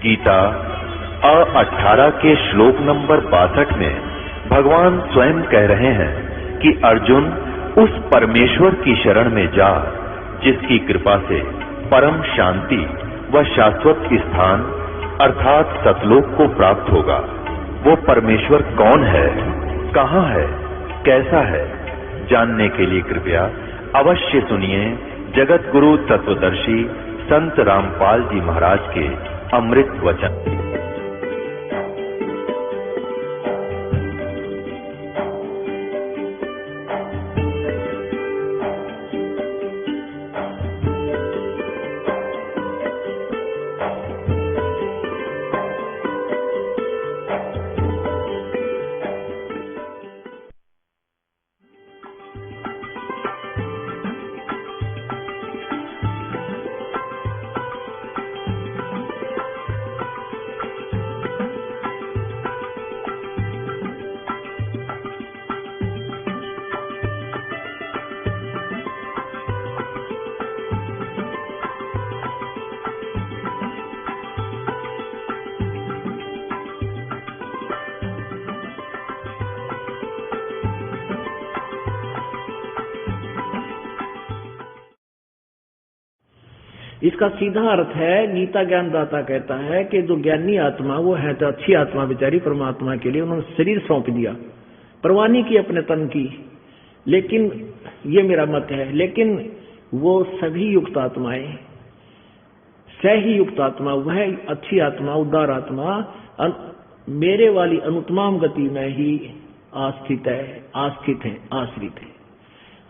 गीता 18 के श्लोक नंबर 62 में भगवान स्वयं कह रहे हैं कि अर्जुन उस परमेश्वर की शरण में जा जिसकी कृपा से परम शांति व शाश्वत स्थान अर्थात सतलोक को प्राप्त होगा। वो परमेश्वर कौन है, कहाँ है, कैसा है, जानने के लिए कृपया अवश्य सुनिए जगत गुरु तत्वदर्शी संत रामपाल जी महाराज के अमृत वचन। इसका सीधा अर्थ है, गीता ज्ञानदाता कहता है कि जो ज्ञानी आत्मा वो है तो अच्छी आत्मा बेचारी परमात्मा के लिए उन्होंने शरीर सौंप दिया, परवाह नहीं की अपने तन की। लेकिन ये मेरा मत है, लेकिन वो सभी युक्त आत्माएं, सही युक्त आत्मा, वह अच्छी आत्मा, उदार आत्मा मेरे वाली अनुत्तम गति में ही आस्थित है, आश्रित है।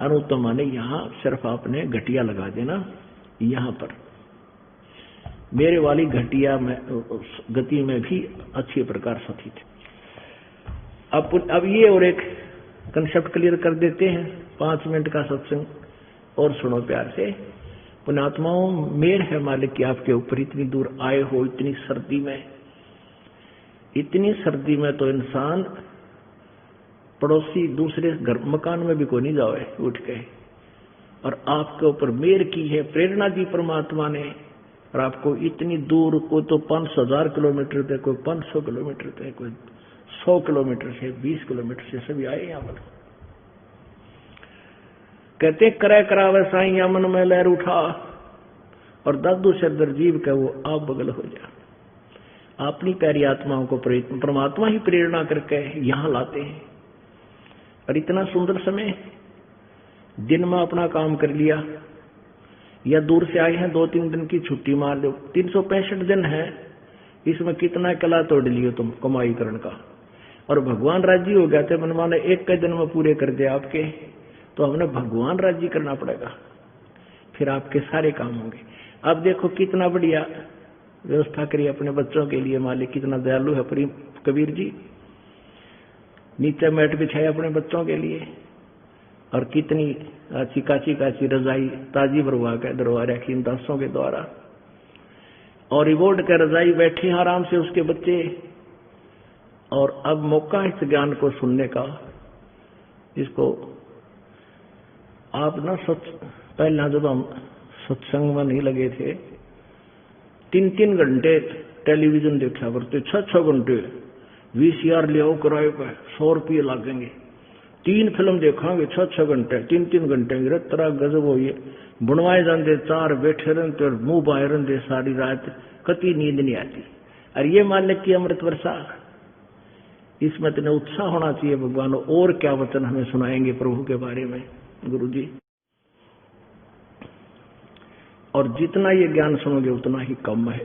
अनुत्तम माने यहाँ सिर्फ आपने घटिया लगा देना, यहाँ पर मेरे वाली घटिया में गति में भी अच्छी प्रकार स्थित है। अब ये और एक कंसेप्ट क्लियर कर देते हैं। 5 मिनट का सत्संग और सुनो प्यार से। पुण्यात्माओं, मेर है मालिक की आपके ऊपर, इतनी दूर आए हो, इतनी सर्दी में तो इंसान पड़ोसी दूसरे घर मकान में भी कोई नहीं जाए उठ के, और आपके ऊपर मेर की है, प्रेरणा दी परमात्मा ने, और आपको इतनी दूर, कोई तो 5,000 किलोमीटर थे, कोई 500 किलोमीटर थे, कोई 100 किलोमीटर से, 20 किलोमीटर से सभी आए यहाँ पर। कहते करे करावे साईं या मन में लहर उठा, और दादू से दरजीव का वो आप बगल हो जा। अपनी प्यारी आत्माओं को परमात्मा ही प्रेरणा करके यहाँ लाते हैं। और इतना सुंदर समय, दिन में अपना काम कर लिया, या दूर से आए हैं 2-3 दिन की छुट्टी मार लो, 365 दिन है, इसमें कितना कला तोड़ लियो तुम कमाई करने का। और भगवान राजी हो गया थे, मनमाने एक के दिन में पूरे कर दे आपके, तो हमने भगवान राजी करना पड़ेगा, फिर आपके सारे काम होंगे। अब देखो कितना बढ़िया व्यवस्था करी अपने बच्चों के लिए, मालिक कितना दयालु है कबीर जी। नीचे मैट बिछाए अपने बच्चों के लिए, और कितनी अच्छी काची रजाई ताजी भरवा के दरवा रखी इन दासों के द्वारा, और रिवोर्ड के रजाई बैठे आराम से उसके बच्चे। और अब मौका इस ज्ञान को सुनने का, इसको आप ना पहला जब हम सत्संग में नहीं लगे थे, 3-3 घंटे टेलीविजन देखा करते, 6-6 घंटे VCR ले आओ किराए पे, 100 रुपये लगेंगे, 3 फिल्म देखांगे 6-6 घंटे, 3-3 घंटे, तरह गजब हो। ये बुनवाए जाते, 4 बैठे रहते और मुंह बाहर रहते सारी रात, कति नींद नहीं आती। और ये मालिक की अमृत वर्षा, इसमें इतना उत्साह होना चाहिए भगवान। और क्या वचन हमें सुनाएंगे प्रभु के बारे में गुरु जी। और जितना ये ज्ञान सुनोगे उतना ही कम है,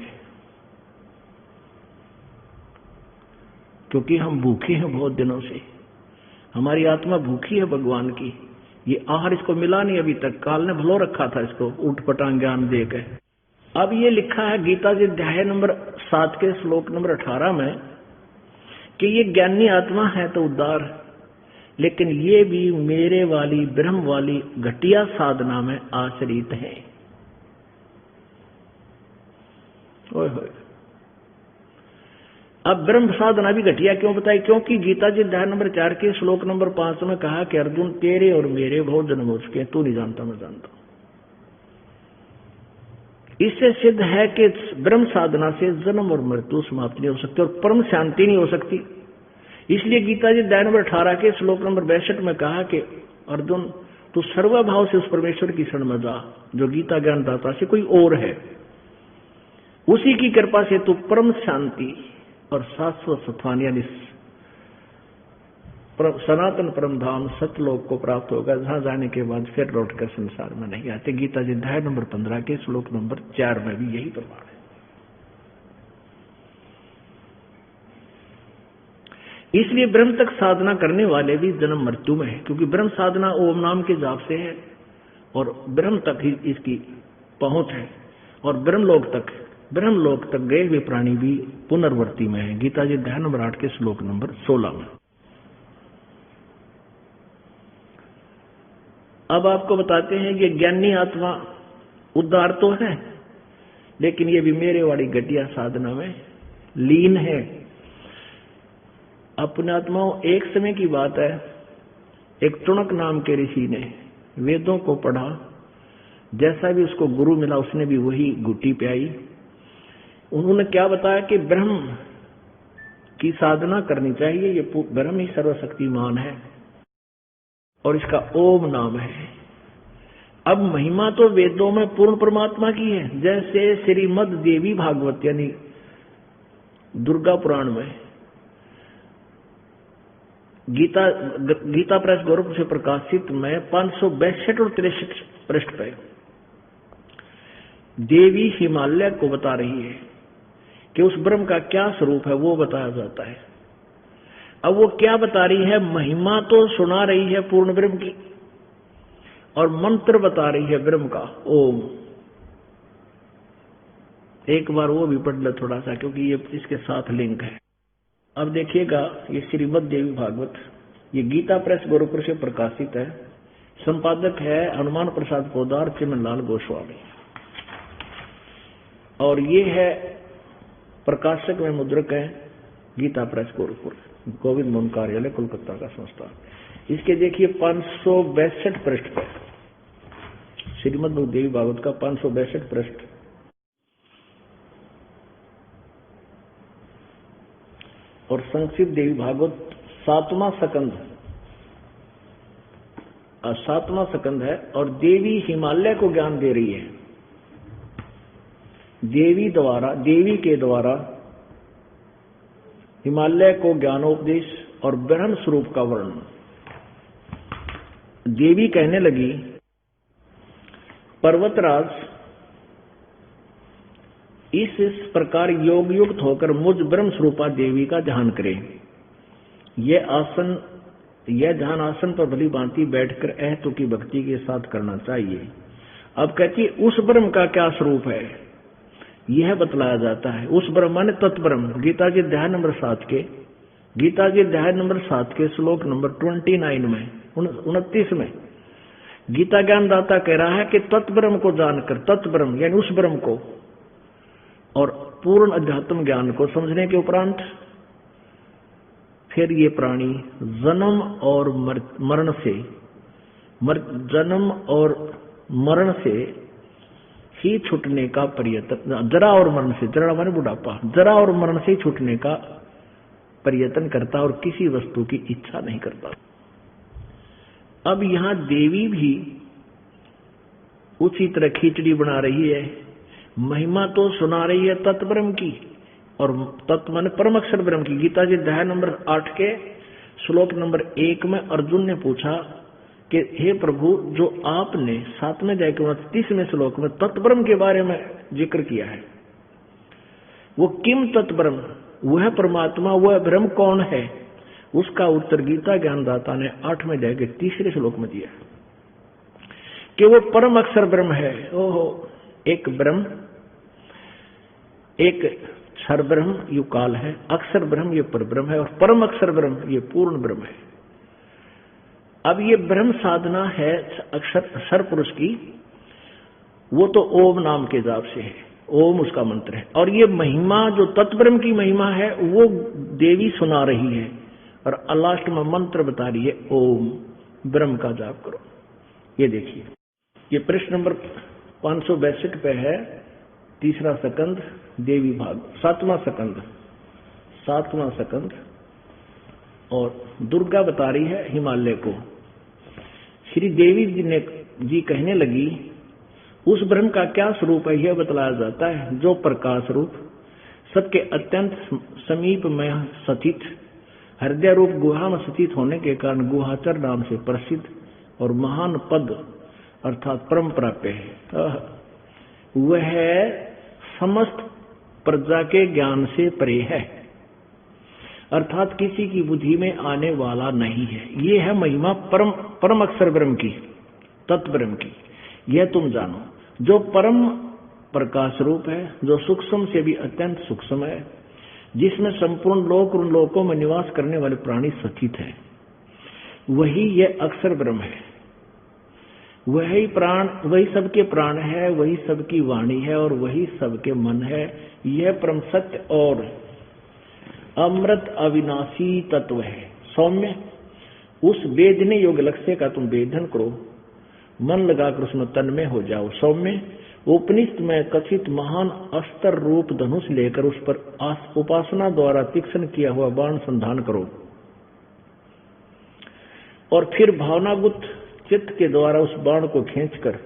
क्योंकि हम भूखे हैं बहुत दिनों से, हमारी आत्मा भूखी है भगवान की। ये आहार इसको मिला नहीं अभी तक, काल ने भलो रखा था इसको ऊट-पटांग ज्ञान देकर। अब ये लिखा है गीता जी अध्याय नंबर 7 के श्लोक नंबर 18 में कि ये ज्ञानी आत्मा है तो उद्धार, लेकिन ये भी मेरे वाली ब्रह्म वाली घटिया साधना में आश्रित है। ओए होए, अब ब्रह्म साधना भी घटिया क्यों बताई? क्योंकि गीता जी अध्याय नंबर 4 के श्लोक नंबर 5 में कहा कि अर्जुन तेरे और मेरे बहुत जन्म हो चुके हैं, तू नहीं जानता मैं जानता हूं। इससे सिद्ध है कि ब्रह्म साधना से जन्म और मृत्यु समाप्त नहीं हो सकती और परम शांति नहीं हो सकती। इसलिए गीता जी अध्याय नंबर 18 के श्लोक नंबर 62 में कहा कि अर्जुन तू सर्वभाव से उस परमेश्वर की शरण में जा जो गीता ज्ञान दाता से कोई और है, उसी की कृपा से तू परम शांति और शाश्वत सत्वान यानी सनातन परम धाम सतलोक को प्राप्त होगा, जहां जाने के बाद फिर लौटकर संसार में नहीं आते। गीता जी अध्याय नंबर 15 के श्लोक नंबर 4 में भी यही प्रमाण है। इसलिए ब्रह्म तक साधना करने वाले भी जन्म मृत्यु में है, क्योंकि ब्रह्म साधना ओम नाम के जाप से है और ब्रह्म तक ही इसकी पहुंच है। और ब्रह्मलोक तक गए हुए प्राणी भी पुनर्वर्ती में है। गीता जी अध्याय नंबर 8 के श्लोक नंबर 16 में। अब आपको बताते हैं कि ज्ञानी आत्मा उद्धार तो है, लेकिन ये भी मेरे वाली घटिया साधना में लीन है। अपने आत्माओं, एक समय की बात है, एक टुणक नाम के ऋषि ने वेदों को पढ़ा, जैसा भी उसको गुरु मिला उसने भी वही गुटी पियाई। उन्होंने क्या बताया कि ब्रह्म की साधना करनी चाहिए, ये ब्रह्म ही सर्वशक्तिमान है और इसका ओम नाम है। अब महिमा तो वेदों में पूर्ण परमात्मा की है, जैसे श्रीमद देवी भागवत यानी दुर्गा पुराण में गीता प्रेस गोरखपुर से प्रकाशित में 562 और 63 पृष्ठ पे देवी हिमालय को बता रही है कि उस ब्रह्म का क्या स्वरूप है, वो बताया जाता है। अब वो क्या बता रही है? महिमा तो सुना रही है पूर्ण ब्रह्म की और मंत्र बता रही है ब्रह्म का ओम। एक बार वो भी पढ़ ले थोड़ा सा, क्योंकि ये इसके साथ लिंक है। अब देखिएगा, ये श्रीमद देवी भागवत, ये गीता प्रेस गोरखपुर से प्रकाशित है। संपादक है हनुमान प्रसाद पोदार, चिमनलाल गोस्वामी, और ये है प्रकाशक में मुद्रक है गीता प्रेस गोरखपुर, गोविंद मोहन कार्यालय कोलकाता का संस्था। इसके देखिए 562 पृष्ठ पर श्रीमद देवी भागवत का 562 पृष्ठ। और संक्षिप्त देवी भागवत 7वां सकंद है। और देवी हिमालय को ज्ञान दे रही है, देवी के द्वारा हिमालय को ज्ञानोपदेश और ब्रह्म स्वरूप का वर्णन। देवी कहने लगी, पर्वतराज इस प्रकार योग युक्त होकर मुझ ब्रह्म स्वरूपा देवी का ध्यान करें। यह ध्यान आसन पर भली भांति बैठकर अहतु की भक्ति के साथ करना चाहिए। अब कहती है उस ब्रह्म का क्या स्वरूप है, यह बतलाया जाता है। उस ब्रह्म माने तत्ब्रह्म। गीता जी अध्याय नंबर 7 के श्लोक नंबर 29 में 29 में गीता ज्ञान दाता कह रहा है कि तत्ब्रह्म को जानकर, तत्ब्रह्म यानी उस ब्रह्म को और पूर्ण अध्यात्म ज्ञान को समझने के उपरांत फिर ये प्राणी जन्म और मरण से ही छूटने का प्रयत्न, जरा और मरण से, जरा माने बुढ़ापा, जरा और मरण से छूटने का प्रयत्न करता और किसी वस्तु की इच्छा नहीं करता। अब यहां देवी भी उसी तरह खिचड़ी बना रही है। महिमा तो सुना रही है तत्ब्रह्म की और तत्व माने परम अक्षर ब्रह्म की। गीता जी अध्याय नंबर 8 के श्लोक नंबर 1 में अर्जुन ने पूछा कि हे प्रभु, जो आपने 7वें अध्याय के 29वें श्लोक में तत्ब्रह्म के बारे में जिक्र किया है, वो किम तत्ब्रह्म, वह परमात्मा, वह ब्रह्म कौन है? उसका उत्तर गीता ज्ञानदाता ने 8वें अध्याय के 3रे श्लोक में दिया कि वो परम अक्षर ब्रह्म है। ओहो, एक ब्रह्म, एक क्षर ब्रह्म युकाल है, अक्षर ब्रह्म ये पर ब्रह्म है और परम अक्षर ब्रह्म ये पूर्ण ब्रह्म है। अब ये ब्रह्म साधना है अक्षर पुरुष की, वो तो ओम नाम के जाप से है, ओम उसका मंत्र है। और ये महिमा जो तत्ब्रह्म की महिमा है वो देवी सुना रही है और लास्ट में मंत्र बता रही है ओम, ब्रह्म का जाप करो। ये देखिए, ये प्रश्न नंबर 562 पे है तीसरा सकंद देवी भाग, सातवां सकंद। और दुर्गा बता रही है हिमालय को। श्री देवी जी कहने लगी, उस ब्रह्म का क्या स्वरूप है यह बतलाया जाता है, जो प्रकाश रूप, सबके अत्यंत समीप में स्थित, हृदय रूप गुहा में स्थित होने के कारण गुहाचर नाम से प्रसिद्ध और महान पद अर्थात परम प्राप्य है। वह समस्त प्रजा के ज्ञान से परे है, अर्थात किसी की बुद्धि में आने वाला नहीं है। ये है महिमा परम अक्षर ब्रह्म की, तत्व ब्रह्म की। यह तुम जानो, जो परम प्रकाश रूप है, जो सूक्ष्म से भी अत्यंत सूक्ष्म है, जिसमें संपूर्ण लोक और उन लोकों में निवास करने वाले प्राणी स्थित है, वही यह अक्षर ब्रह्म है। वही प्राण, वही सबके प्राण है, वही सबकी वाणी है और वही सबके मन है। यह परम सत्य और अमृत अविनाशी तत्व है। सौम्य, उस वेदने योग्य लक्ष्य का तुम वेदन करो, मन लगाकर उसमें तन्मय हो जाओ। सौम्य, उपनिषद में कथित महान अस्त्र रूप धनुष लेकर उस पर उपासना द्वारा तीक्ष्ण किया हुआ बाण संधान करो और फिर भावनागुत चित्त के द्वारा उस बाण को खींचकर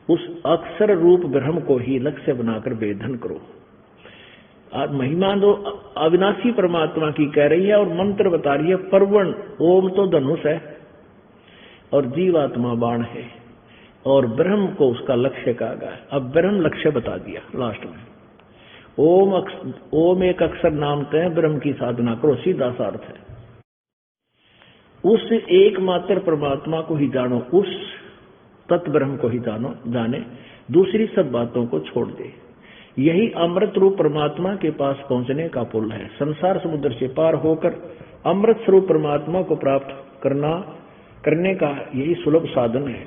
उस अक्षर रूप ब्रह्म को ही लक्ष्य बनाकर वेदन करो। महिमा तो अविनाशी परमात्मा की कह रही है और मंत्र बता रही है। परवर्ण ओम तो धनुष है और जीवात्मा बाण है और ब्रह्म को उसका लक्ष्य कहा गया। अब ब्रह्म लक्ष्य बता दिया लास्ट में। ओम एक अक्षर नाम तय ब्रह्म की साधना करो, सीधा सा अर्थ है। उस एकमात्र परमात्मा को ही जानो, उस तत्व ब्रह्म को ही जाने, दूसरी सब बातों को छोड़ दे। यही अमृत रूप परमात्मा के पास पहुंचने का पुल है। संसार समुद्र से पार होकर अमृत स्वरूप परमात्मा को प्राप्त करने का यही सुलभ साधन है।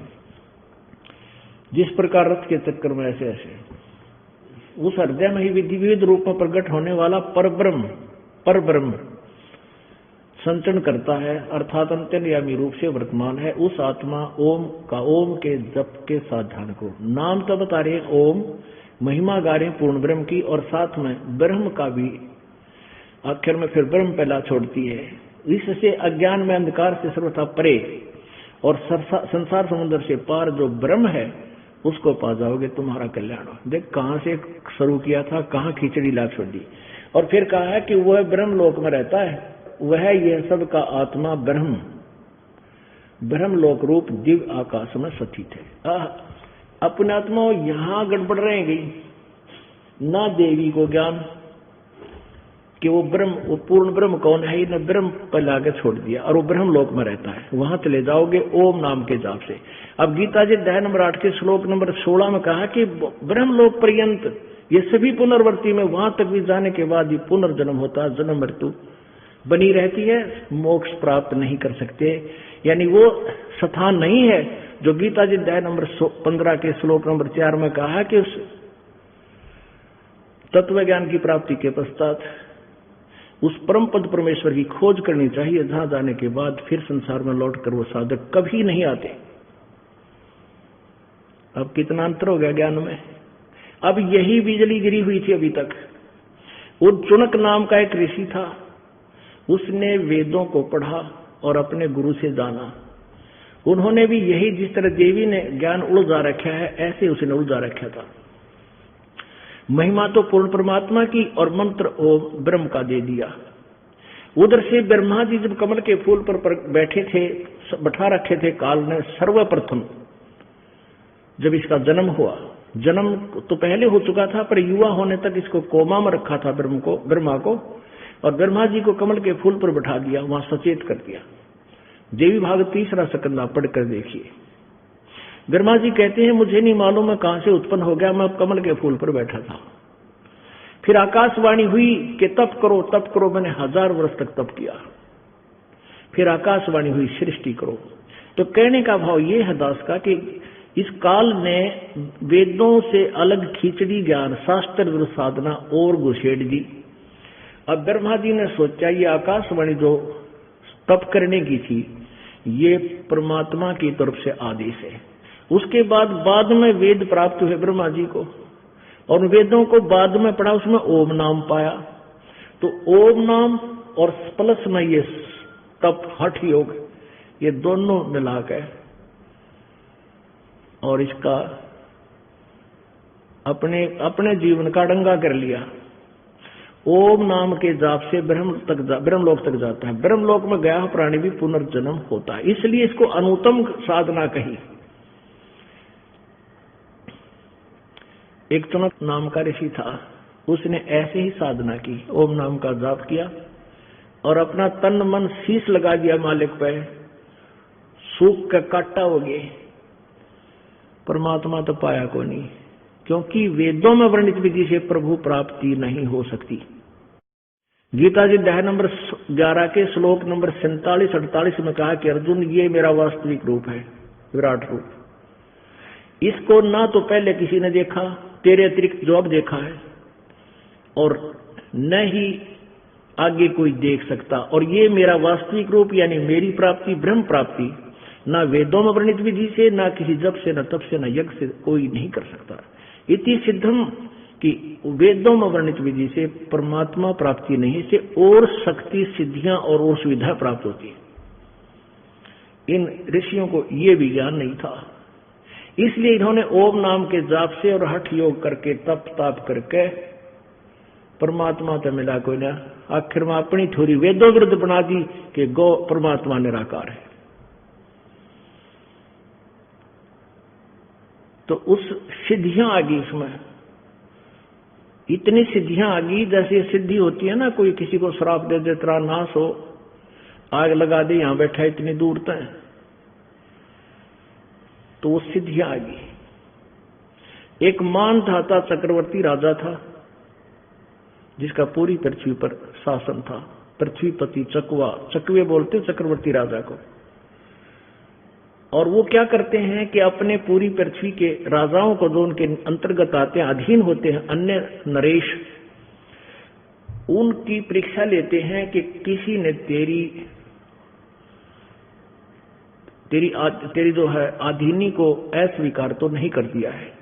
जिस प्रकार रथ के चक्कर में ऐसे उस हृदय में ही विविध रूप में प्रकट होने वाला पर ब्रह्म संचरण करता है, अर्थात अंतर्यामी रूप से वर्तमान है। उस आत्मा ओम का ओम के जप के साथ ध्यान करो। नाम तो बता रहे ओम, महिमा गा रहे पूर्ण ब्रह्म की और साथ में ब्रह्म का भी आखिर में फिर ब्रह्म पहला छोड़ती है। इससे अज्ञान में अंधकार से सर्वथा परे और संसार समुद्र से पार जो ब्रह्म है उसको पा जाओगे, तुम्हारा कल्याण हो। देख कहां से शुरू किया था, कहां खिचड़ी ला छोड़ दी और फिर कहा है कि वह ब्रह्म लोक में रहता है, वह यह सब का आत्मा ब्रह्म लोक रूप दिव्य आकाश में स्थित है। अपने आत्मा यहां गड़बड़ रहेगी, ना देवी को ज्ञान कि वो ब्रह्म, वो पूर्ण ब्रह्म कौन है, न ब्रह्म पर आगे छोड़ दिया और वो ब्रह्म लोक में रहता है। वहां चले जाओगे ओम नाम के जाप से। अब गीता जी अध्याय नंबर 8 के श्लोक नंबर 16 में कहा कि ब्रह्म लोक पर्यंत ये सभी पुनर्वर्ती में वहां तक भी जाने के बाद ये पुनर्जन्म होता है, जन्म मृत्यु बनी रहती है, मोक्ष प्राप्त नहीं कर सकते। यानी वो स्थान नहीं है जो गीता जी अध्याय नंबर 15 के श्लोक नंबर 4 में कहा कि उस तत्व ज्ञान की प्राप्ति के पश्चात उस परम पद परमेश्वर की खोज करनी चाहिए, जहां जाने के बाद फिर संसार में लौटकर वो साधक कभी नहीं आते। अब कितना अंतर हो गया ज्ञान में। अब यही बिजली गिरी हुई थी अभी तक। वो चुनक नाम का एक ऋषि था, उसने वेदों को पढ़ा और अपने गुरु से जाना। उन्होंने भी यही, जिस तरह देवी ने ज्ञान उलझा रखा है ऐसे उसने उलझा रखा था। महिमा तो पूर्ण परमात्मा की और मंत्र ओम ब्रह्म का दे दिया। उधर से ब्रह्मा जी जब कमल के फूल पर बैठे थे, बैठा रखे थे काल ने सर्वप्रथम, जब इसका जन्म हुआ, जन्म तो पहले हो चुका था पर युवा होने तक इसको कोमा में रखा था ब्रह्मा को, और ब्रह्मा जी को कमल के फूल पर बैठा दिया, वहां सचेत कर दिया। देवी भाग 3 सकंद आप पढ़कर देखिए। ब्रह्मा जी कहते हैं मुझे नहीं मालूम मैं कहां से उत्पन्न हो गया, मैं कमल के फूल पर बैठा था। फिर आकाशवाणी हुई कि तप करो, मैंने 1000 वर्ष तक तप किया। फिर आकाशवाणी हुई सृष्टि करो। तो कहने का भाव ये है दास का कि इस काल ने वेदों से अलग खिचड़ी ज्ञान, शास्त्र विरुद्ध साधना और घुसेड़ दी। अब ब्रह्मा जी ने सोचा ये आकाशवाणी जो तप करने की थी ये परमात्मा की तरफ से आदेश है। उसके बाद में वेद प्राप्त हुए ब्रह्मा जी को, और वेदों को बाद में पढ़ा, उसमें ओम नाम पाया। तो ओम नाम और प्लस में ये तप हठ योग, ये दोनों मिला के और इसका अपने जीवन का डंगा कर लिया। ओम नाम के जाप से ब्रह्मलोक तक जाता है। ब्रह्मलोक में गया प्राणी भी पुनर्जन्म होता है, इसलिए इसको अनुत्तम साधना कही। एक चुनक नाम का ऋषि था, उसने ऐसे ही साधना की, ओम नाम का जाप किया और अपना तन मन शीश लगा दिया मालिक पे, सूख का काटा हो गए, परमात्मा तो पाया को नहीं, क्योंकि वेदों में वर्णित विधि से प्रभु प्राप्ति नहीं हो सकती। गीता जी अध्याय नंबर 11 के श्लोक नंबर 47-48 में कहा कि अर्जुन, ये मेरा वास्तविक रूप है, विराट रूप। इसको ना तो पहले किसी ने देखा, तेरे अतिरिक्त जो अब देखा है, और न ही आगे कोई देख सकता। और ये मेरा वास्तविक रूप यानी मेरी प्राप्ति, ब्रह्म प्राप्ति, ना वेदों में वर्णित विधि से, ना किसी जप से, न तप से, न यज्ञ से कोई नहीं कर सकता। इति सिद्धम कि वेदों में वर्णित विधि से परमात्मा प्राप्ति नहीं से और शक्ति, सिद्धियां और सुविधा प्राप्त होती है। इन ऋषियों को ये भी ज्ञान नहीं था, इसलिए इन्होंने ओम नाम के जाप से और हठ योग करके तप ताप करके परमात्मा तो मिला कोई ना, आखिर में अपनी थोड़ी वेदों विरुद्ध बना दी कि गो परमात्मा निराकार है। तो उस सिद्धियां आ गई, उसमें इतनी सिद्धियां आ गई जैसे सिद्धि होती है ना, कोई किसी को श्राप दे दे, तेरा नाश हो, आग लगा दे, यहां बैठा इतनी दूर तक, तो वो सिद्धियां आ गई। एक मानधाता चक्रवर्ती राजा था जिसका पूरी पृथ्वी पर शासन था, पृथ्वीपति चकवा, चकवे बोलते चक्रवर्ती राजा को। और वो क्या करते हैं कि अपने पूरी पृथ्वी के राजाओं को, जो उनके अंतर्गत आते हैं, अधीन होते हैं, अन्य नरेश, उनकी परीक्षा लेते हैं कि किसी ने तेरी जो है आधीनी को अस्वीकार तो नहीं कर दिया है।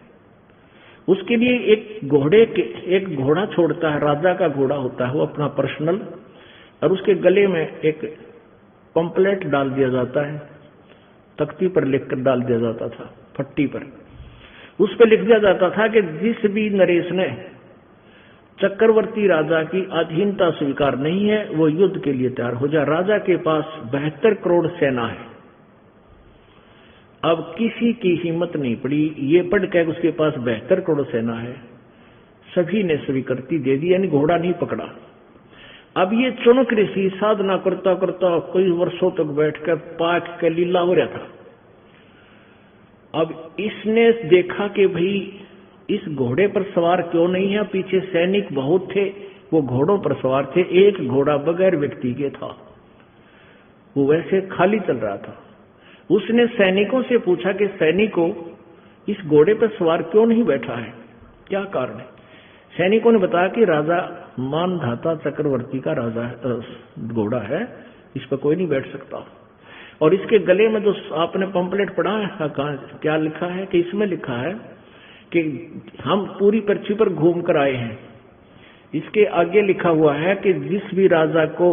उसके लिए एक घोड़ा छोड़ता है, राजा का घोड़ा होता है वो अपना पर्सनल, और उसके गले में एक पंपलेट डाल दिया जाता है, तख्ती पर लिखकर डाल दिया जाता था, फट्टी पर। उस पर लिख दिया जाता था कि जिस भी नरेश ने चक्रवर्ती राजा की अधीनता स्वीकार नहीं है, वो युद्ध के लिए तैयार हो जाए। राजा के पास 72 करोड़ सेना है। अब किसी की हिम्मत नहीं पड़ी, ये पढ़ के उसके पास 72 करोड़ सेना है, सभी ने स्वीकृति दे दी, यानी घोड़ा नहीं पकड़ा। अब ये चुनक ऋषि साधना करता करता कई वर्षों तक बैठकर पाक के लीला हो रहा था। अब इसने देखा कि भाई इस घोड़े पर सवार क्यों नहीं है, पीछे सैनिक बहुत थे, वो घोड़ों पर सवार थे, एक घोड़ा बगैर व्यक्ति के था, वो वैसे खाली चल रहा था। उसने सैनिकों से पूछा कि सैनिकों, इस घोड़े पर सवार क्यों नहीं बैठा है, क्या कारण है? सैनिकों ने बताया कि राजा मानधाता चक्रवर्ती का राजा घोड़ा है, इस पर कोई नहीं बैठ सकता। और इसके गले में जो आपने पंपलेट पढ़ा है, क्या लिखा है कि इसमें लिखा है कि हम पूरी पृथ्वी पर घूम कर आए हैं। इसके आगे लिखा हुआ है कि जिस भी राजा को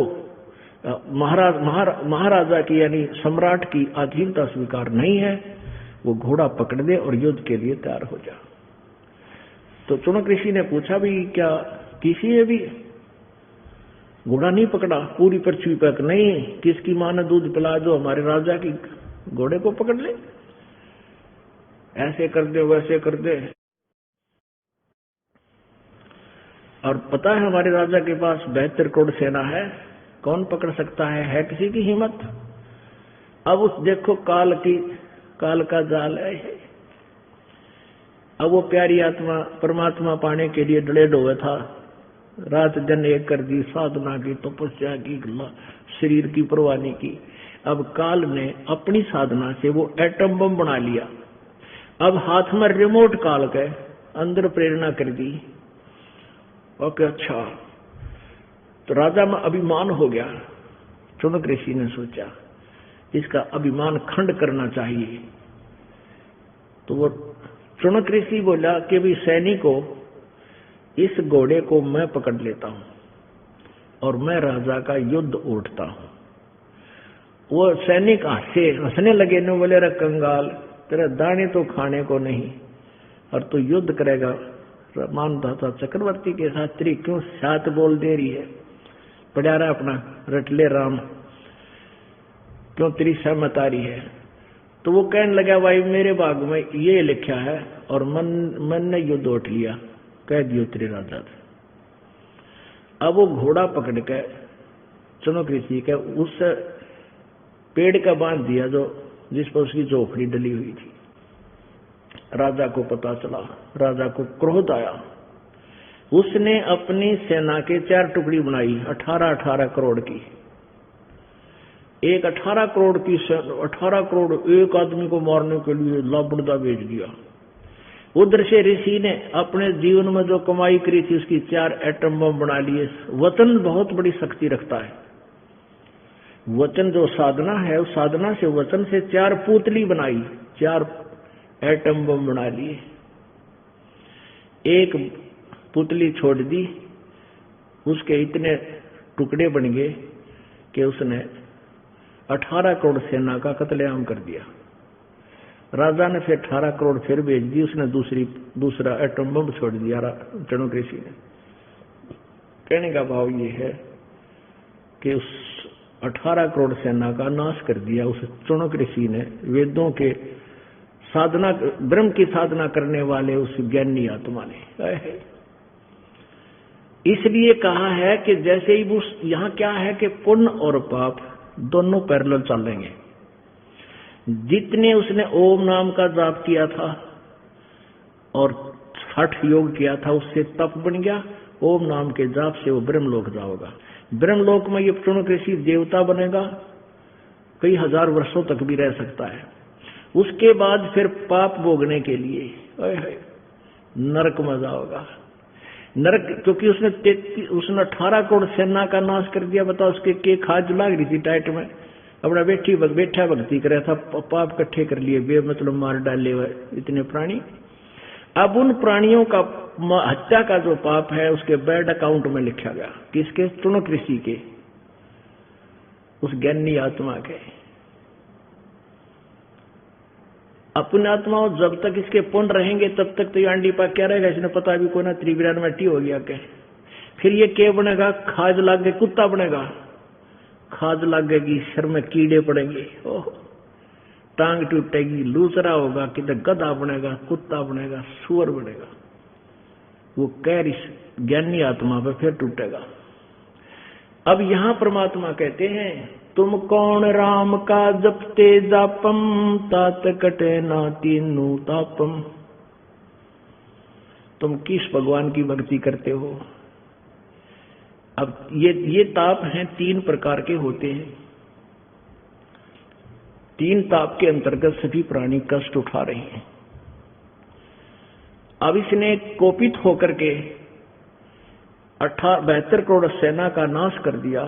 महाराजा की यानी सम्राट की अधीनता स्वीकार नहीं है, वो घोड़ा पकड़ दे और युद्ध के लिए तैयार हो जा। तो चुनक ऋषि ने पूछा भी क्या किसी ने भी घोड़ा नहीं पकड़ा पूरी पृथ्वी पर? नहीं, किसकी मां ने दूध पिला जो हमारे राजा की घोड़े को पकड़ ले, ऐसे कर दे वैसे कर दे। और पता है हमारे राजा के पास 72 करोड़ सेना है, कौन पकड़ सकता है किसी की हिम्मत? अब उस देखो काल का जाल है। अब वो प्यारी आत्मा परमात्मा पाने के लिए डले डोए था, रात दिन एक कर दी, साधना की, तपस्या की, शरीर की परवाह नहीं की। अब काल ने अपनी साधना से वो एटम बम बना लिया। अब हाथ में रिमोट काल के अंदर प्रेरणा कर दी। ओके, अच्छा, तो राजा में अभिमान हो गया। चुनक ऋषि ने सोचा इसका अभिमान खंड करना चाहिए। तो वो चुनक ऋषि बोला कि भी सैनिकों, इस घोड़े को मैं पकड़ लेता हूं और मैं राजा का युद्ध उठता हूं। वो सैनिक हंसने लगे न, बोले रे कंगाल, तेरे दाने तो खाने को नहीं और तू युद्ध करेगा मानधाता चक्रवर्ती के साथ, तेरी क्यों साथ बोल दे रही है, पड़ा रहा अपना रट ले राम, क्यों तेरी सहमत आ रही है। तो वो कहने लगा भाई मेरे भाग में ये लिखा है और मन ने युद्ध उठ लिया, कह दियो तेरे राजा थे। अब वो घोड़ा पकड़ के चुनक ऋषि के उस पेड़ का बांध दिया जो जिस पर उसकी झोपड़ी डली हुई थी। राजा को पता चला, राजा को क्रोध आया, उसने अपनी सेना के 4 टुकड़ी बनाई, 18 करोड़ की। एक 18 करोड़ की 18 करोड़ एक आदमी को मारने के लिए लापड़दा भेज दिया। उधर से ऋषि ने अपने जीवन में जो कमाई करी थी उसकी 4 एटम बम बना लिए। वचन बहुत बड़ी शक्ति रखता है। वचन जो साधना है, उस साधना से वचन से 4 पुतली बनाई, 4 एटम बम बना लिए। एक पुतली छोड़ दी, उसके इतने टुकड़े बन गए कि उसने 18 करोड़ सेना का कत्लेआम कर दिया। राजा ने फिर 18 करोड़ फिर भेज दी, उसने दूसरा एटम बम छोड़ दिया चणक ऋषि ने। कहने का भाव ये है कि उस 18 करोड़ सेना का नाश कर दिया उस चणक ऋषि ने, वेदों के साधना, ब्रह्म की साधना करने वाले उस ज्ञानी आत्मा ने। इसलिए कहा है कि जैसे ही यहां क्या है कि पुण्य और पाप दोनों पैरेलल चलेंगे। जितने उसने ओम नाम का जाप किया था और हठ योग किया था, उससे तप बन गया। ओम नाम के जाप से वो ब्रह्मलोक जाओगा। ब्रह्मलोक में ये चणक ऋषि देवता बनेगा, कई हजार वर्षों तक भी रह सकता है। उसके बाद फिर पाप भोगने के लिए नरक में जाओगा। नरक, क्योंकि उसने 18 करोड़ सेना का नाश कर दिया। बताओ उसके के खाज लाग रही थी टाइट में, अपना बैठा भक्ति कर रहा था, पाप इकट्ठे कर लिए, बेमतलब मार डाले हुए इतने प्राणी। अब उन प्राणियों का हत्या का जो पाप है उसके बैड अकाउंट में लिखा गया, किसके? चणक ऋषि के, उस ज्ञानी आत्मा के। अपने आत्माओं जब तक इसके पुण्य रहेंगे तब तक तो ये अंडी पा क्या रहेगा, इसने पता भी कोई ना, त्रिविरान मट्टी हो गया क्या। फिर ये क्या बनेगा? खाज लग गए, कुत्ता बनेगा। खाज लगेगी, सिर में कीड़े पड़ेंगे, ओह, टांग टूटेगी, लूसरा होगा, किधर गधा बनेगा, कुत्ता बनेगा, सुअर बनेगा। वो कैर इस ज्ञानी आत्मा पे फिर टूटेगा। अब यहां परमात्मा कहते हैं, तुम कौन राम का जपते जापम, तात कटे ना तीनू तापम। तुम किस भगवान की भक्ति करते हो? अब ये ताप हैं 3 प्रकार के होते हैं। 3 ताप के अंतर्गत सभी प्राणी कष्ट उठा रहे हैं। अब इसने कोपित होकर के 72 करोड़ सेना का नाश कर दिया।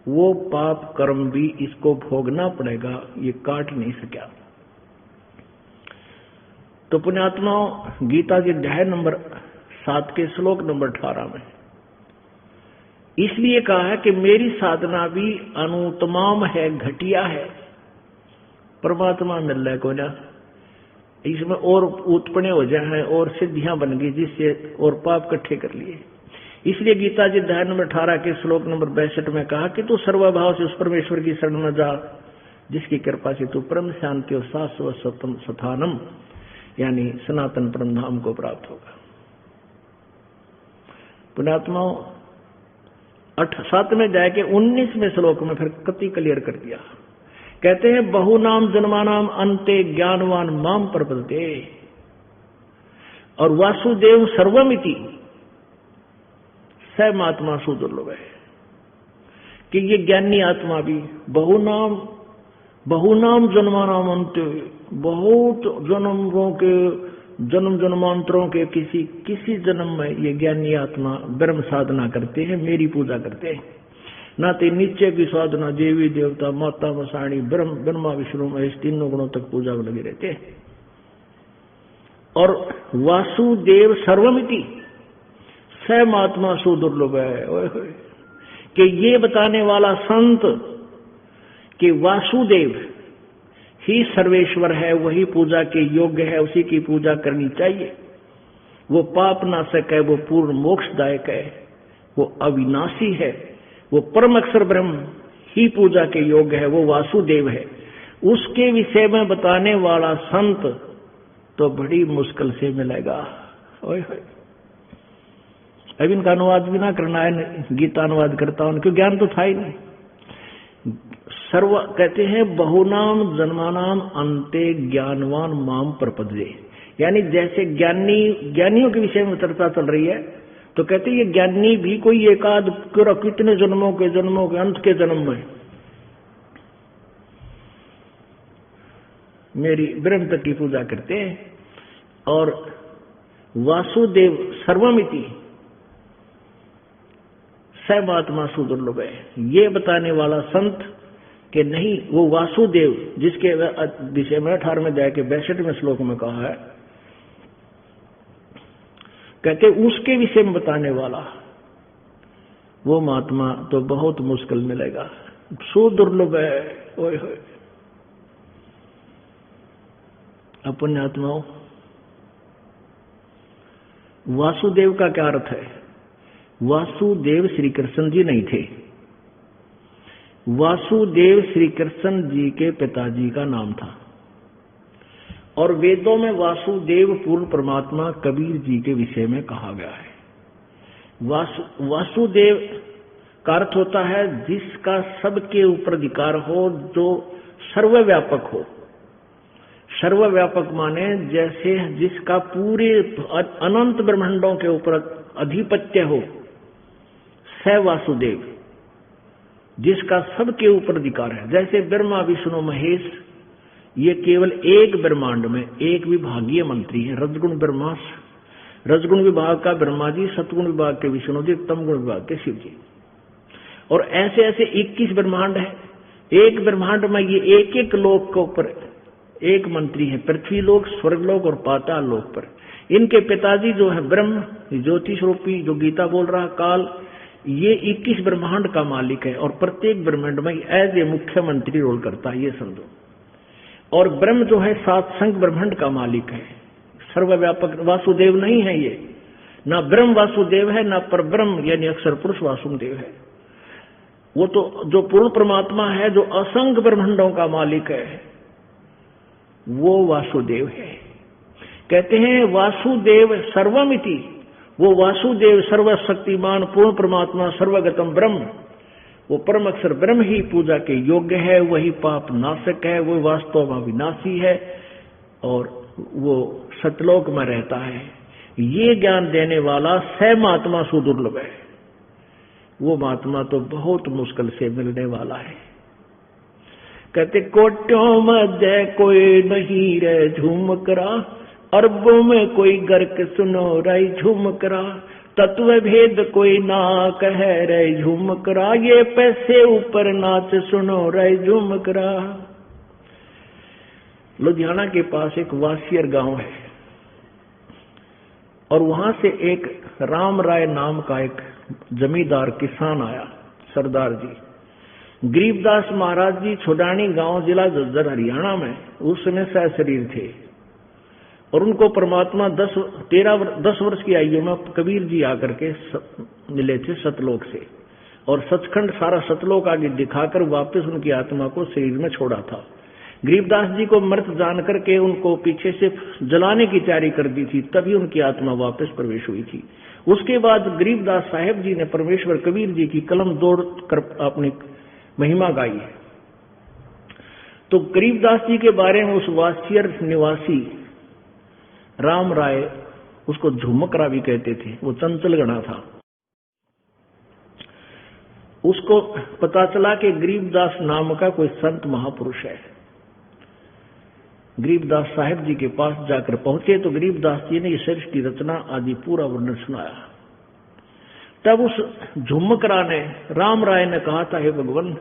वो पाप कर्म भी इसको भोगना पड़ेगा, ये काट नहीं सका। तो पुण्यात्माओं, गीता जी अध्याय नंबर 7 के श्लोक नंबर 18 में इसलिए कहा है कि मेरी साधना भी अनुत्तम है, घटिया है। परमात्मा मिल रहा है को ना, इसमें और उत्पन्न हो जाए और सिद्धियां बन गई, जिससे और पाप इकट्ठे कर लिए। इसलिए गीता जी अध्याय नंबर 18 के श्लोक नंबर 62 में कहा कि तू सर्वभाव से उस परमेश्वर की शरण में जा, जिसकी कृपा से तू परम शांति और शाश्वत स्थानम यानी सनातन परम धाम को प्राप्त होगा। पुण्यात्माओं, 7वें अध्याय के 19वें श्लोक में फिर कति क्लियर कर दिया। कहते हैं, बहु नाम जन्मानाम अंते ज्ञानवान माम प्रपद्यते, और वासुदेव सर्वमिति सहमात्मा सुदुर्लभ है। कि ये ज्ञानी आत्मा भी बहु नाम जन्मानाम अंते, बहुत जन्मों के जन्म जन्मांतरों के किसी जन्म में ये ज्ञानी आत्मा ब्रह्म साधना करते हैं, मेरी पूजा करते हैं। ना तो नीचे की साधना, देवी देवता माता मसाणी ब्रह्मा विष्णु महेश तीनों गुणों तक पूजा में लगे रहते हैं। और वासुदेव सर्वमिति, स महात्मा सुदुर्लभ है। ओए होए, कि ये बताने वाला संत कि वासुदेव ही सर्वेश्वर है, वही पूजा के योग्य है, उसी की पूजा करनी चाहिए। वो पाप नाशक है, वो पूर्ण मोक्षदायक है, वो अविनाशी है, वो परम अक्षर ब्रह्म ही पूजा के योग्य है, वो वासुदेव है। उसके विषय में बताने वाला संत तो बड़ी मुश्किल से मिलेगा। ओए होए, अब इनका अनुवाद भी ना करना है, गीता अनुवाद करता हूं, क्योंकि ज्ञान तो था ही नहीं। सर्व कहते हैं बहुनाम जन्मानाम अंते ज्ञानवान माम प्रपद्ये, यानी जैसे ज्ञानियों के विषय में चर्चा चल रही है, तो कहते ये ज्ञानी भी कोई एकाध कितने जन्मों के अंत के जन्म में मेरी ब्रह्म तक की पूजा करते हैं। और वासुदेव सर्वमिति स महात्मा सुदुर्लभ है, ये बताने वाला संत कि नहीं, वो वासुदेव जिसके विषय में 18वें अध्याय के 62वें श्लोक में कहा है, कहते उसके विषय में बताने वाला वो महात्मा तो बहुत मुश्किल मिलेगा, सुदुर्लभ है। ओए होए, अपने आत्माओं, वासुदेव का क्या अर्थ है? वासुदेव श्री कृष्ण जी नहीं थे, वासुदेव श्री कृष्ण जी के पिताजी का नाम था। और वेदों में वासुदेव पूर्ण परमात्मा कबीर जी के विषय में कहा गया है। वासुदेव का अर्थ होता है जिसका सबके ऊपर अधिकार हो, जो सर्वव्यापक हो। सर्वव्यापक माने जैसे जिसका पूरे अनंत ब्रह्मांडों के ऊपर अधिपत्य हो, स वासुदेव, जिसका सबके ऊपर अधिकार है। जैसे ब्रह्मा विष्णु महेश, ये केवल एक ब्रह्मांड में एक विभागीय मंत्री है। रजगुण ब्रह्मा, रजगुण विभाग का ब्रह्मा जी, सतगुण विभाग के विष्णु जी, तमगुण विभाग के शिव जी। और ऐसे ऐसे 21 ब्रह्मांड है। एक ब्रह्मांड में ये एक एक लोक के ऊपर एक मंत्री है, पृथ्वी लोक, स्वर्ग लोक और पाताल लोक पर। इनके पिताजी जो है ब्रह्म, ज्योतिष रूपी जो गीता बोल रहा काल, ये 21 ब्रह्मांड का मालिक है और प्रत्येक ब्रह्मांड में एज ए मुख्यमंत्री रोल करता है, ये समझो। और ब्रह्म जो है 7 संख्य ब्रह्मांड का मालिक है, सर्वव्यापक। वासुदेव नहीं है ये, ना ब्रह्म वासुदेव है, ना पर ब्रह्म यानी अक्षर पुरुष वासुदेव है। वो तो जो पूर्ण परमात्मा है, जो असंख्य ब्रह्मांडों का मालिक है, वो वासुदेव है। कहते हैं वासुदेव सर्वमिति, वो वासुदेव सर्वशक्तिमान पूर्ण परमात्मा सर्वगतम ब्रह्म, वो परम अक्षर ब्रह्म ही पूजा के योग्य है, वही पाप नाशक है, वो वास्तव में विनाशी है और वो सतलोक में रहता है। ये ज्ञान देने वाला स महात्मा सुदुर्लभ है। वो महात्मा तो बहुत मुश्किल से मिलने वाला है। कहते कोट्यों मध्य कोई नहीं रे झूम करा, अरबों में कोई गर्क सुनो रही झूम करा, तत्व भेद कोई ना कह रही झूम करा, ये पैसे ऊपर नाच सुनो रही झूम करा। लुधियाना के पास एक वासियर गांव है और वहां से एक राम राय नाम का एक जमींदार किसान आया, सरदार जी। गरीबदास महाराज जी छोडानी गांव, जिला झज्जर, हरियाणा में उस समय सहशरीर थे और उनको परमात्मा 10 वर्ष की आयु में कबीर जी आकर के मिले थे सतलोक से, और सचखंड सारा सतलोक आगे दिखाकर वापस उनकी आत्मा को शरीर में छोड़ा था। गरीबदास जी को मृत जान करके उनको पीछे से जलाने की तैयारी कर दी थी, तभी उनकी आत्मा वापस प्रवेश हुई थी। उसके बाद गरीबदास साहेब जी ने परमेश्वर कबीर जी की कलम दौड़ कर अपनी महिमा गाई है। तो गरीबदास जी के बारे में उस वासियर निवासी राम राय, उसको झुमकरा भी कहते थे, वो चंचल गणा था। उसको पता चला कि गरीबदास नाम का कोई संत महापुरुष है। गरीबदास साहेब जी के पास जाकर पहुंचे तो गरीबदास जी ने सृष्टि रचना आदि पूरा वर्णन सुनाया। तब उस झुमकरा ने, राम राय ने कहा था, हे भगवान,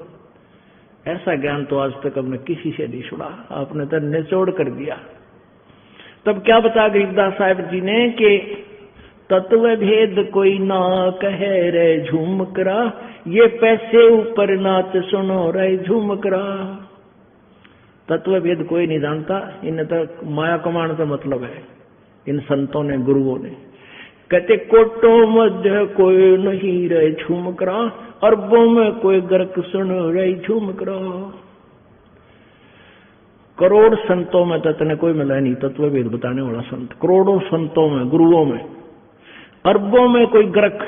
ऐसा ज्ञान तो आज तक हमने किसी से नहीं सुना, आपने तो निचोड़ कर दिया। तब क्या बता गरीबदास साहेब जी ने कि तत्व भेद कोई ना कहे रे झुमकरा, ये पैसे ऊपर नाच सुनो रे झुमकरा। तत्व भेद कोई नहीं जानता, इन तक माया कमाने का मतलब है इन संतों ने, गुरुओं ने। कहते कोटों मध्य कोई नहीं रे झुमकरा, अरबों में कोई गर्क सुनो रे झुमकरा। करोड़ संतों में तत्ने कोई मिला नहीं तत्व भेद बताने वाला संत, करोड़ों संतों में, गुरुओं में। अरबों में कोई गर्क,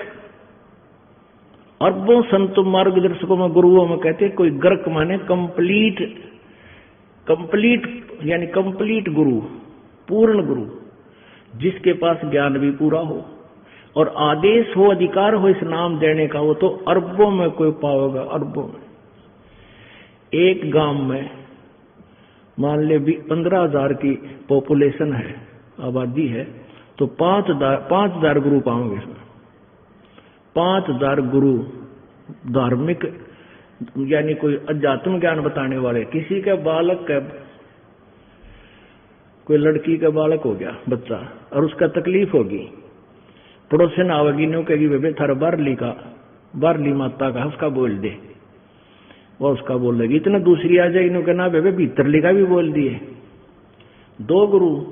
अरबों संत मार्गदर्शकों में, गुरुओं में कहते कोई गर्क माने कंप्लीट, यानी कंप्लीट गुरु, पूर्ण गुरु, जिसके पास ज्ञान भी पूरा हो और आदेश हो, अधिकार हो इस नाम देने का, वो तो अरबों में कोई पाओगा, अरबों में। एक गांव में मान ले 15,000 की पॉपुलेशन है, आबादी है, तो 5,000 गुरु पाओगे इसमें। 5,000 गुरु धार्मिक, यानी कोई अध्यात्म ज्ञान बताने वाले। किसी का बालक का, कोई लड़की का बालक हो गया बच्चा और उसका तकलीफ होगी, पड़ोसन आवेगी, नो कहेगी बेबे थारा बारली माता का उसका बोल दे, वो उसका बोल देगी। इतना दूसरी आ जाएगी, नो कहना बेबे भीतरली का भी बोल दिए। 2 गुरु,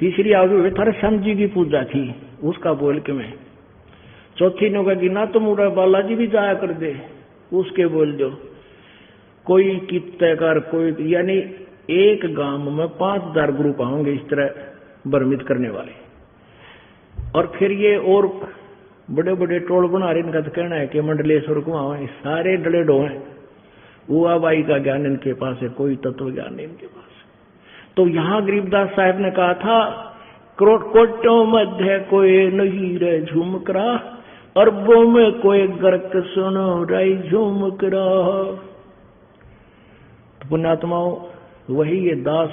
तीसरी आओगी बेबे थारा श्याम जी की पूजा थी, उसका बोल के मैं। चौथी नो कहेगी ना तो मुड़ा बालाजी भी जाया कर दे, उसके बोल दो। कोई कित्तेकार, कोई, यानी एक गांव में 5,000 गुरु पाओगे इस तरह भ्रमित करने वाले। और फिर ये और बड़े बड़े टोल बना रहे, इनका तो कहना है कि मंडलेश्वर को आवे, सारे डले डो हैं, वो आबाई का ज्ञान इनके पास है, कोई तत्व ज्ञान नहीं इनके पास। तो यहां गरीबदास साहब ने कहा था कोटों मध्य कोई नहीं रे झुमकरा, अरबों में कोई गर्क सुनो रे झुमकरा। तो पुण्यात्माओं, वही ये दास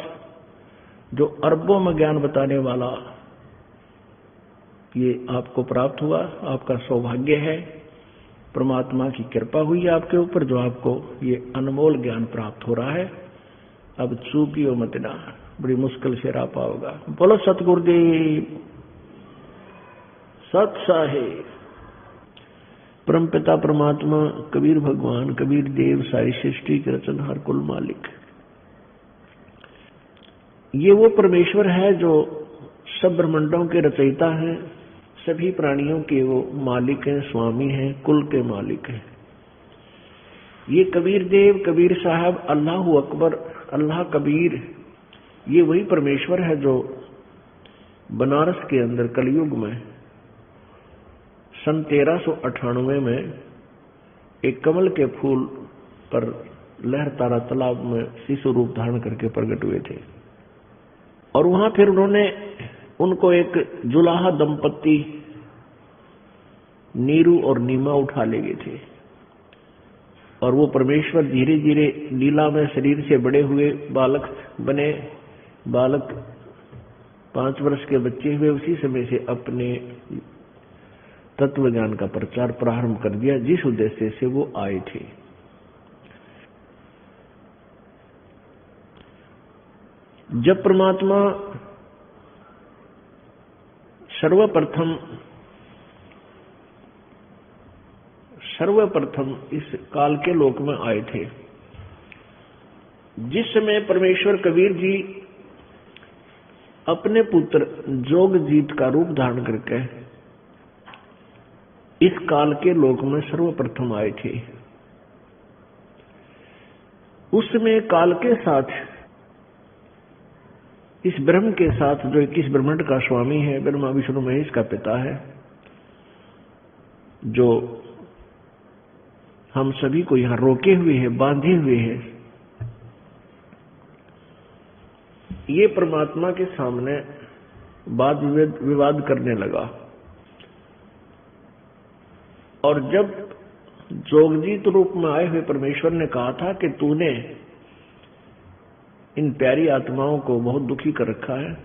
जो अरबों में ज्ञान बताने वाला, ये आपको प्राप्त हुआ, आपका सौभाग्य है। परमात्मा की कृपा हुई आपके ऊपर जो आपको ये अनमोल ज्ञान प्राप्त हो रहा है। अब चूकियो मत ना, बड़ी मुश्किल से रह पाओगा। बोलो सतगुरुदेव सत साहेब। परमपिता परमात्मा कबीर भगवान, कबीर देव, सारी सृष्टि के रचनहार, कुल मालिक, ये वो परमेश्वर है जो सब ब्रह्मांडों के रचयिता हैं, सभी प्राणियों के वो मालिक हैं, स्वामी हैं, कुल के मालिक हैं। ये कबीर देव, कबीर साहब, अल्लाह अकबर, अल्लाह कबीर, ये वही परमेश्वर है जो बनारस के अंदर कलयुग में सन 1398 में एक कमल के फूल पर लहरतारा तालाब में शिशु रूप धारण करके प्रकट हुए थे। और वहां फिर उन्होंने उनको एक जुलाहा दंपत्ति नीरू और नीमा उठा ले गए थे। और वो परमेश्वर धीरे धीरे लीला में शरीर से बड़े हुए, बालक बने, बालक 5 वर्ष के बच्चे हुए। उसी समय से अपने तत्व ज्ञान का प्रचार प्रारंभ कर दिया, जिस उद्देश्य से वो आए थे। जब परमात्मा सर्वप्रथम इस काल के लोक में आए थे, जिस समय परमेश्वर कबीर जी अपने पुत्र जोगजीत का रूप धारण करके इस काल के लोक में सर्वप्रथम आए थे, उस समय काल के साथ, इस ब्रह्म के साथ, जो 21 ब्रह्मांड का स्वामी है, ब्रह्मा विष्णु महेश का पिता है, जो हम सभी को यहां रोके हुए है, बांधे हुए है, ये परमात्मा के सामने वाद विवाद करने लगा। और जब जोगजीत रूप में आए हुए परमेश्वर ने कहा था कि तूने इन प्यारी आत्माओं को बहुत दुखी कर रखा है,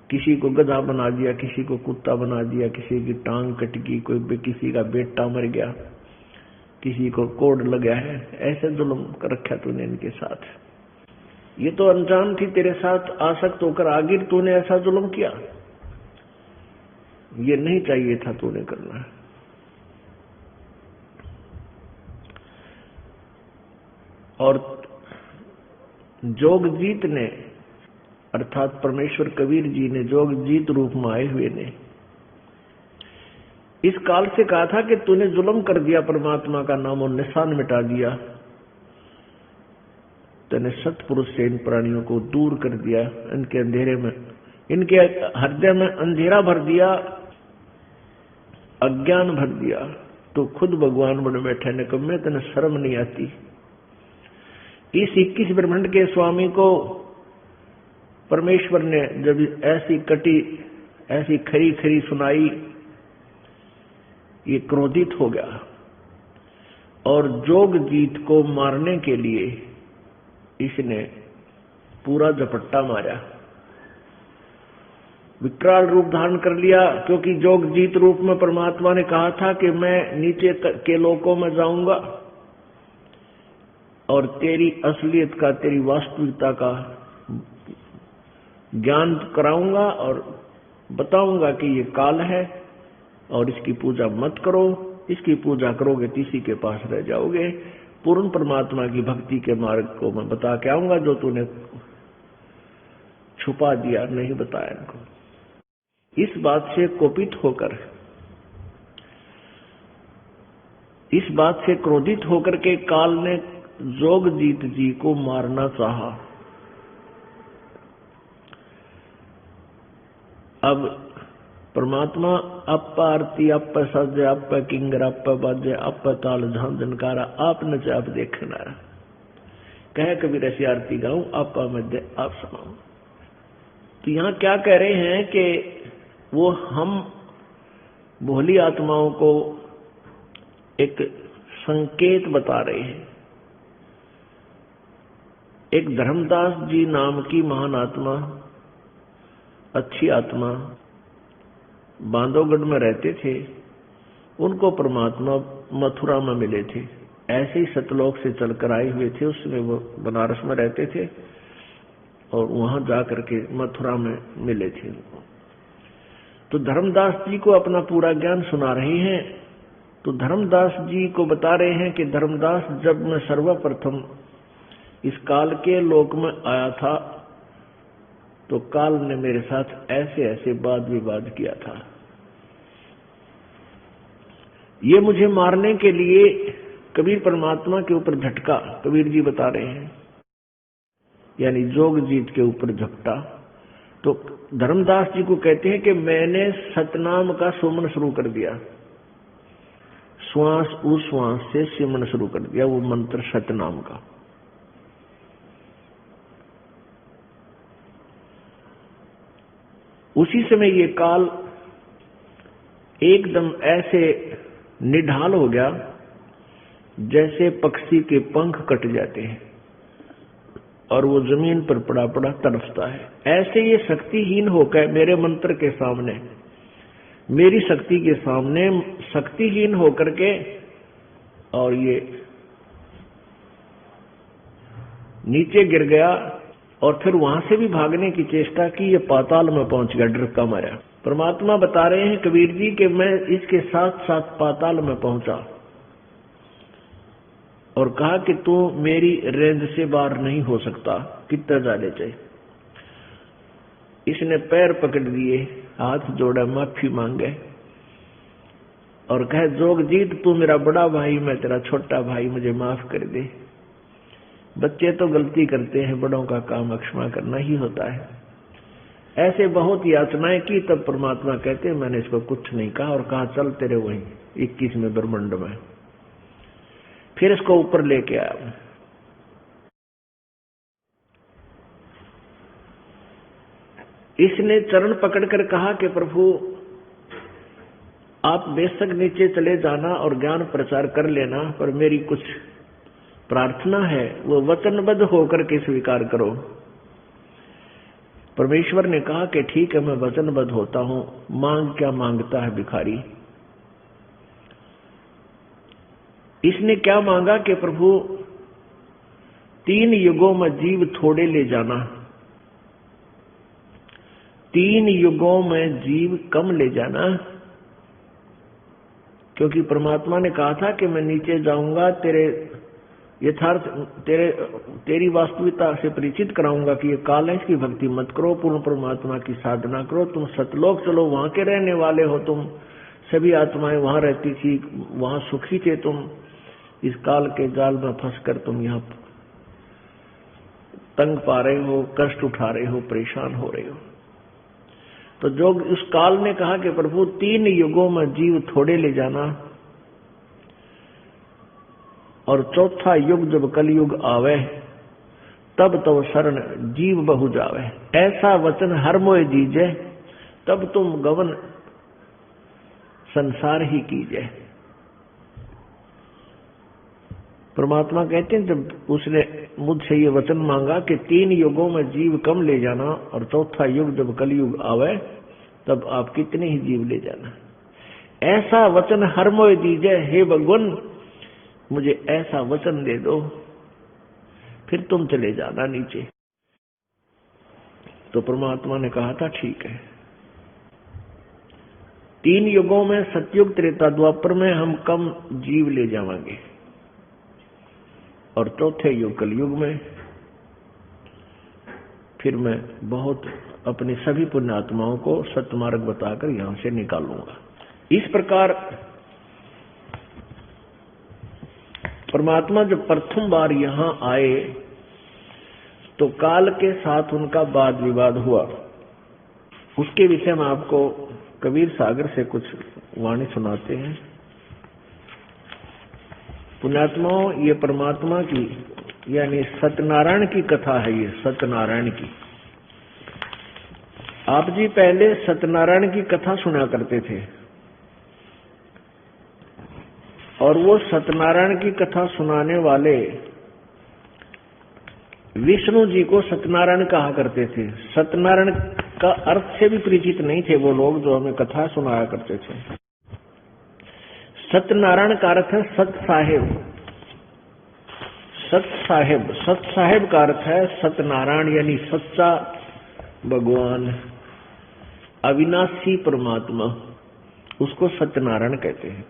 किसी को गधा बना दिया, किसी को कुत्ता बना दिया, किसी की टांग कट गई, कोई किसी का बेटा मर गया, किसी को कोड लगा है, ऐसे जुल्म कर रखा तूने इनके साथ। ये तो अनजान थी तेरे साथ आसक्त होकर आगिर तूने ऐसा जुल्म किया। ये नहीं चाहिए था तूने करना है। और जोगजीत ने अर्थात परमेश्वर कबीर जी ने जोगजीत रूप में आए हुए ने इस काल से कहा था कि तूने जुल्म कर दिया, परमात्मा का नाम और निशान मिटा दिया, तूने सत्पुरुष से इन प्राणियों को दूर कर दिया, इनके अंधेरे में, इनके हृदय में अंधेरा भर दिया, अज्ञान भर दिया। तो खुद भगवान बन बैठे निकम्मे, तने शर्म नहीं आती। इस 21 ब्रह्मांड के स्वामी को परमेश्वर ने जब ऐसी कटी, ऐसी खरी खरी सुनाई, ये क्रोधित हो गया और जोगजीत को मारने के लिए इसने पूरा झपट्टा मारा, विकराल रूप धारण कर लिया। क्योंकि जोगजीत रूप में परमात्मा ने कहा था कि मैं नीचे के लोकों में जाऊंगा और तेरी असलियत का, तेरी वास्तविकता का ज्ञान कराऊंगा और बताऊंगा कि ये काल है और इसकी पूजा मत करो, इसकी पूजा करोगे तो इसी के पास रह जाओगे। पूर्ण परमात्मा की भक्ति के मार्ग को मैं बता के आऊंगा जो तूने छुपा दिया, नहीं बताया इनको। इस बात से कोपित होकर, इस बात से क्रोधित होकर के काल ने जोगजीत जी को मारना चाहा। अब परमात्मा आप आरती, आप साजे, आप किंगर, आप बाजे, आप ताल झांझनकारा, आप नचे, आप देखना, कह कबीर ऐसी आरती गाऊं, आप मध्य आप समाऊं। तो यहां क्या कह रहे हैं कि वो हम भोली आत्माओं को एक संकेत बता रहे हैं। एक धर्मदास जी नाम की महान आत्मा, अच्छी आत्मा, बांधवगढ़ में रहते थे। उनको परमात्मा मथुरा में मिले थे, ऐसे ही सतलोक से चलकर आए हुए थे। उसमें वो बनारस में रहते थे और वहां जाकर के मथुरा में मिले थे। तो धर्मदास जी को अपना पूरा ज्ञान सुना रहे हैं। तो धर्मदास जी को बता रहे हैं कि धर्मदास, जब मैं सर्वप्रथम इस काल के लोक में आया था तो काल ने मेरे साथ ऐसे ऐसे वाद विवाद किया था। ये मुझे मारने के लिए कबीर परमात्मा के ऊपर झटका, कबीर जी बता रहे हैं, यानी जोगजीत के ऊपर झपटा। तो धर्मदास जी को कहते हैं कि मैंने सतनाम का सुमन शुरू कर दिया, श्वास उश्वास से सिमरन शुरू कर दिया, वो मंत्र सतनाम का। उसी समय ये काल एकदम ऐसे निढाल हो गया जैसे पक्षी के पंख कट जाते हैं और वो जमीन पर पड़ा पड़ा तड़फता है। ऐसे ये शक्तिहीन होकर मेरे मंत्र के सामने, मेरी शक्ति के सामने शक्तिहीन होकर के, और ये नीचे गिर गया और फिर वहां से भी भागने की चेष्टा की। ये पाताल में पहुंच गया, डरका मारा। परमात्मा बता रहे हैं कबीर जी कि मैं इसके साथ साथ पाताल में पहुंचा और कहा कि तू मेरी रेंज से बाहर नहीं हो सकता, कितना जाने चाहिए। इसने पैर पकड़ दिए, हाथ जोड़ा, माफी मांगे और कहे, जोगजीत तू मेरा बड़ा भाई, मैं तेरा छोटा भाई, मुझे माफ कर दे। बच्चे तो गलती करते हैं, बड़ों का काम क्षमा करना ही होता है। ऐसे बहुत याचनाएं की, तब परमात्मा कहते हैं मैंने इसको कुछ नहीं कहा और कहा चल तेरे वहीं 21वें ब्रह्मांड में। फिर इसको ऊपर लेके आया। इसने चरण पकड़कर कहा कि प्रभु आप बेशक नीचे चले जाना और ज्ञान प्रचार कर लेना, पर मेरी कुछ प्रार्थना है, वो वचनबद्ध होकर के स्वीकार करो। परमेश्वर ने कहा कि ठीक है, मैं वचनबद्ध होता हूं, मांग क्या मांगता है भिखारी। इसने क्या मांगा कि प्रभु 3 युगों में जीव थोड़े ले जाना 3 युगों में जीव कम ले जाना, क्योंकि परमात्मा ने कहा था कि मैं नीचे जाऊंगा, तेरे यथार्थ तेरी वास्तविकता से परिचित कराऊंगा कि ये काल है, इसकी भक्ति मत करो, पूर्ण परमात्मा की साधना करो, तुम सतलोक चलो, वहां के रहने वाले हो, तुम सभी आत्माएं वहां रहती थी, वहां सुखी थे, तुम इस काल के जाल में फंसकर तुम यहाँ तंग पा रहे हो, कष्ट उठा रहे हो, परेशान हो रहे हो। तो जो उस काल ने कहा कि प्रभु 3 युगों में जीव थोड़े ले जाना, और चौथा युग जब कलयुग आवे तब तो शरण जीव बहु जावे, ऐसा वचन हर मोय दीजे, तब तुम गवन संसार ही कीजिए। परमात्मा कहते हैं जब उसने मुझसे ये वचन मांगा कि 3 युगों में जीव कम ले जाना और चौथा युग जब कलयुग आवे तब आप कितने ही जीव ले जाना, ऐसा वचन हर मोय दीजिए, हे भगवान मुझे ऐसा वचन दे दो, फिर तुम चले जाना नीचे। तो परमात्मा ने कहा था ठीक है, 3 युगों में सतयुग त्रेता द्वापर में हम कम जीव ले जावांगे, और चौथे युग कलयुग में फिर मैं बहुत अपनी सभी पुण्यात्माओं को सत्मार्ग बताकर यहां से निकालूंगा। इस प्रकार परमात्मा जब प्रथम बार यहां आए तो काल के साथ उनका वाद विवाद हुआ। उसके विषय में आपको कबीर सागर से कुछ वाणी सुनाते हैं। पुण्यात्माओं, ये परमात्मा की यानी सत्यनारायण की कथा है। ये सत्यनारायण की, आप जी पहले सत्यनारायण की कथा सुना करते थे, और वो सत्यनारायण की कथा सुनाने वाले विष्णु जी को सत्यनारायण कहा करते थे। सत्यनारायण का अर्थ से भी परिचित नहीं थे वो लोग जो हमें कथा सुनाया करते थे। सत्यनारायण का अर्थ है सत साहेब। सत साहेब, सत साहेब का अर्थ है सत्यनारायण यानी सच्चा भगवान, अविनाशी परमात्मा, उसको सत्यनारायण कहते हैं।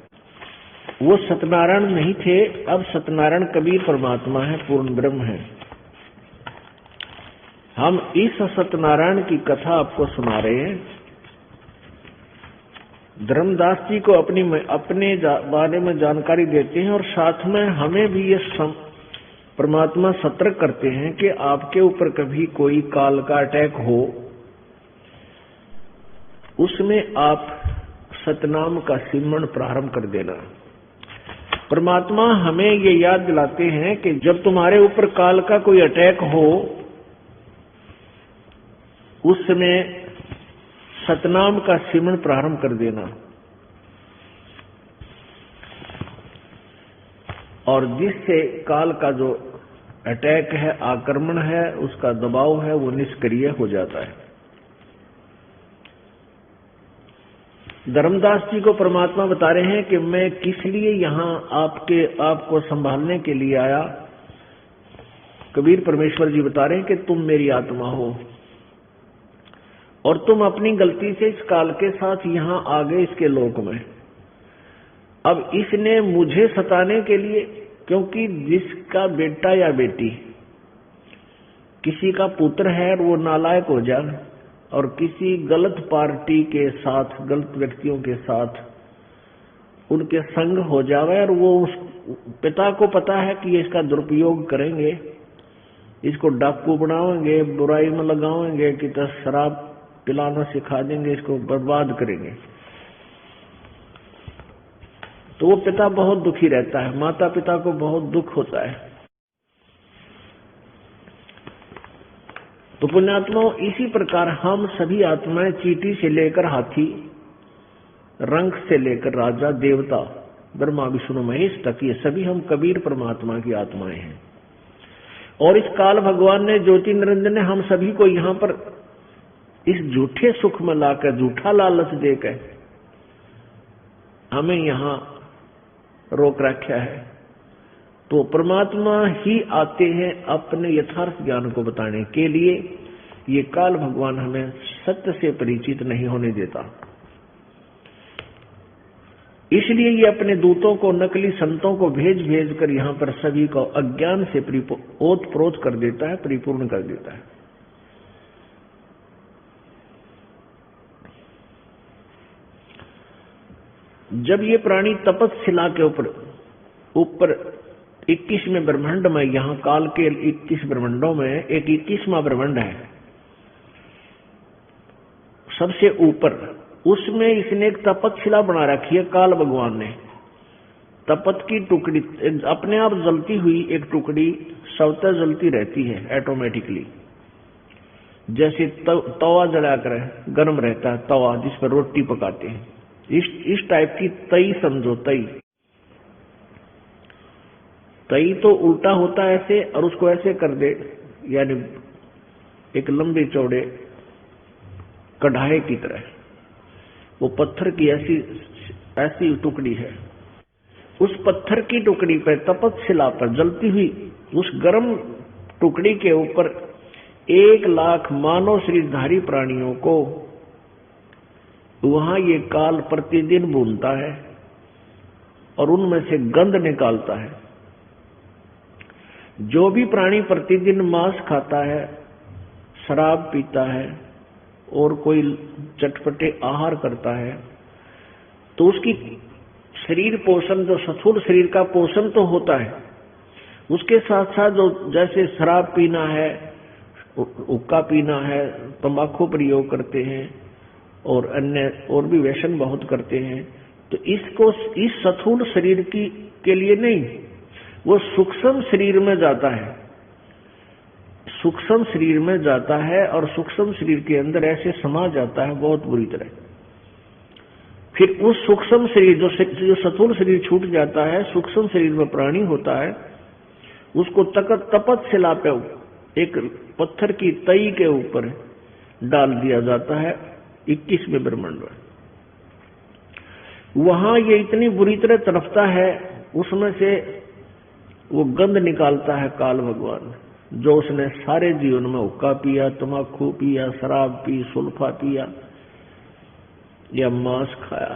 वो सत्यनारायण नहीं थे, अब सत्यनारायण कबीर परमात्मा है, पूर्ण ब्रह्म है। हम इस सत्यनारायण की कथा आपको सुना रहे हैं। धर्मदास जी को अपने बारे में जानकारी देते हैं, और साथ में हमें भी ये परमात्मा सतर्क करते हैं कि आपके ऊपर कभी कोई काल का अटैक हो, उसमें आप सतनाम का सिमरण प्रारंभ कर देना। परमात्मा हमें ये याद दिलाते हैं कि जब तुम्हारे ऊपर काल का कोई अटैक हो, उस समय सतनाम का सिमरण प्रारंभ कर देना, और जिससे काल का जो अटैक है, आक्रमण है, उसका दबाव है, वो निष्क्रिय हो जाता है। धर्मदास जी को परमात्मा बता रहे हैं कि मैं किस लिए यहाँ आपको संभालने के लिए आया। कबीर परमेश्वर जी बता रहे हैं कि तुम मेरी आत्मा हो, और तुम अपनी गलती से इस काल के साथ यहाँ आ गए इसके लोक में। अब इसने मुझे सताने के लिए, क्योंकि जिसका बेटा या बेटी किसी का पुत्र है और वो नालायक हो जाए और किसी गलत पार्टी के साथ, गलत व्यक्तियों के साथ उनके संग हो जावे, और वो उस पिता को पता है कि ये इसका दुरुपयोग करेंगे, इसको डाकू बनाएंगे, बुराई में लगाएंगे, कि तो शराब पिलाना सिखा देंगे, इसको बर्बाद करेंगे, तो वो पिता बहुत दुखी रहता है, माता पिता को बहुत दुख होता है। तो पुण्यात्माओं, इसी प्रकार हम सभी आत्माएं चींटी से लेकर हाथी, रंग से लेकर राजा, देवता, ब्रह्मा विष्णु महेश तक, ये सभी हम कबीर परमात्मा की आत्माएं हैं। और इस काल भगवान ने, ज्योति निरंजन ने हम सभी को यहाँ पर इस झूठे सुख में लाकर, झूठा लालच देकर हमें यहाँ रोक रखा है। तो परमात्मा ही आते हैं अपने यथार्थ ज्ञान को बताने के लिए ये काल भगवान हमें सत्य से परिचित नहीं होने देता। इसलिए ये अपने दूतों को, नकली संतों को भेज भेज कर यहां पर सभी को अज्ञान से ओत-प्रोत कर देता है, परिपूर्ण कर देता है। जब ये प्राणी तपस्शिला के ऊपर 21वें ब्रह्मांड में, यहां काल के 21 ब्रह्मांडों में एक 21वां ब्रह्मांड है सबसे ऊपर, उसमें इसने एक तपस्शिला बना रखी है। काल भगवान ने तपत की टुकड़ी, अपने आप जलती हुई एक टुकड़ी स्वतः जलती रहती है ऑटोमेटिकली, जैसे तवा जलाकर गर्म रहता है तवा जिस पर रोटी पकाते हैं, इस टाइप की तई समझो। तई तो उल्टा होता है ऐसे, और उसको ऐसे कर दे, यानी एक लंबे चौड़े कढ़ाई की तरह, वो पत्थर की ऐसी टुकड़ी है। उस पत्थर की टुकड़ी पर, तपस्शिला पर जलती हुई उस गर्म टुकड़ी के ऊपर 1,00,000 मानव शरीरधारी प्राणियों को वहां ये काल प्रतिदिन भूनता है और उनमें से गंध निकालता है। जो भी प्राणी प्रतिदिन मांस खाता है, शराब पीता है और कोई चटपटे आहार करता है, तो उसकी शरीर पोषण, जो स्थूल शरीर का पोषण तो होता है, उसके साथ साथ जो जैसे शराब पीना है, हुक्का पीना है, तंबाकू प्रयोग करते हैं और अन्य और भी व्यसन बहुत करते हैं, तो इसको इस स्थूल शरीर के लिए नहीं, वो सूक्ष्म शरीर में जाता है, सूक्ष्म शरीर में जाता है और सूक्ष्म शरीर के अंदर ऐसे समा जाता है बहुत बुरी तरह। फिर उस सूक्ष्म शरीर जो स्थूल शरीर छूट जाता है, सूक्ष्म शरीर में प्राणी होता है, उसको तपस्शिला पे एक पत्थर की तई के ऊपर डाल दिया जाता है 21वें ब्रह्मांड में। वहां ये इतनी बुरी तरह तड़पता है, उसमें से वो गंध निकालता है काल भगवान, जो उसने सारे जीवन में हुक्का पिया, तंबाकू पिया, शराब पी, सुल्फा पिया या मांस खाया,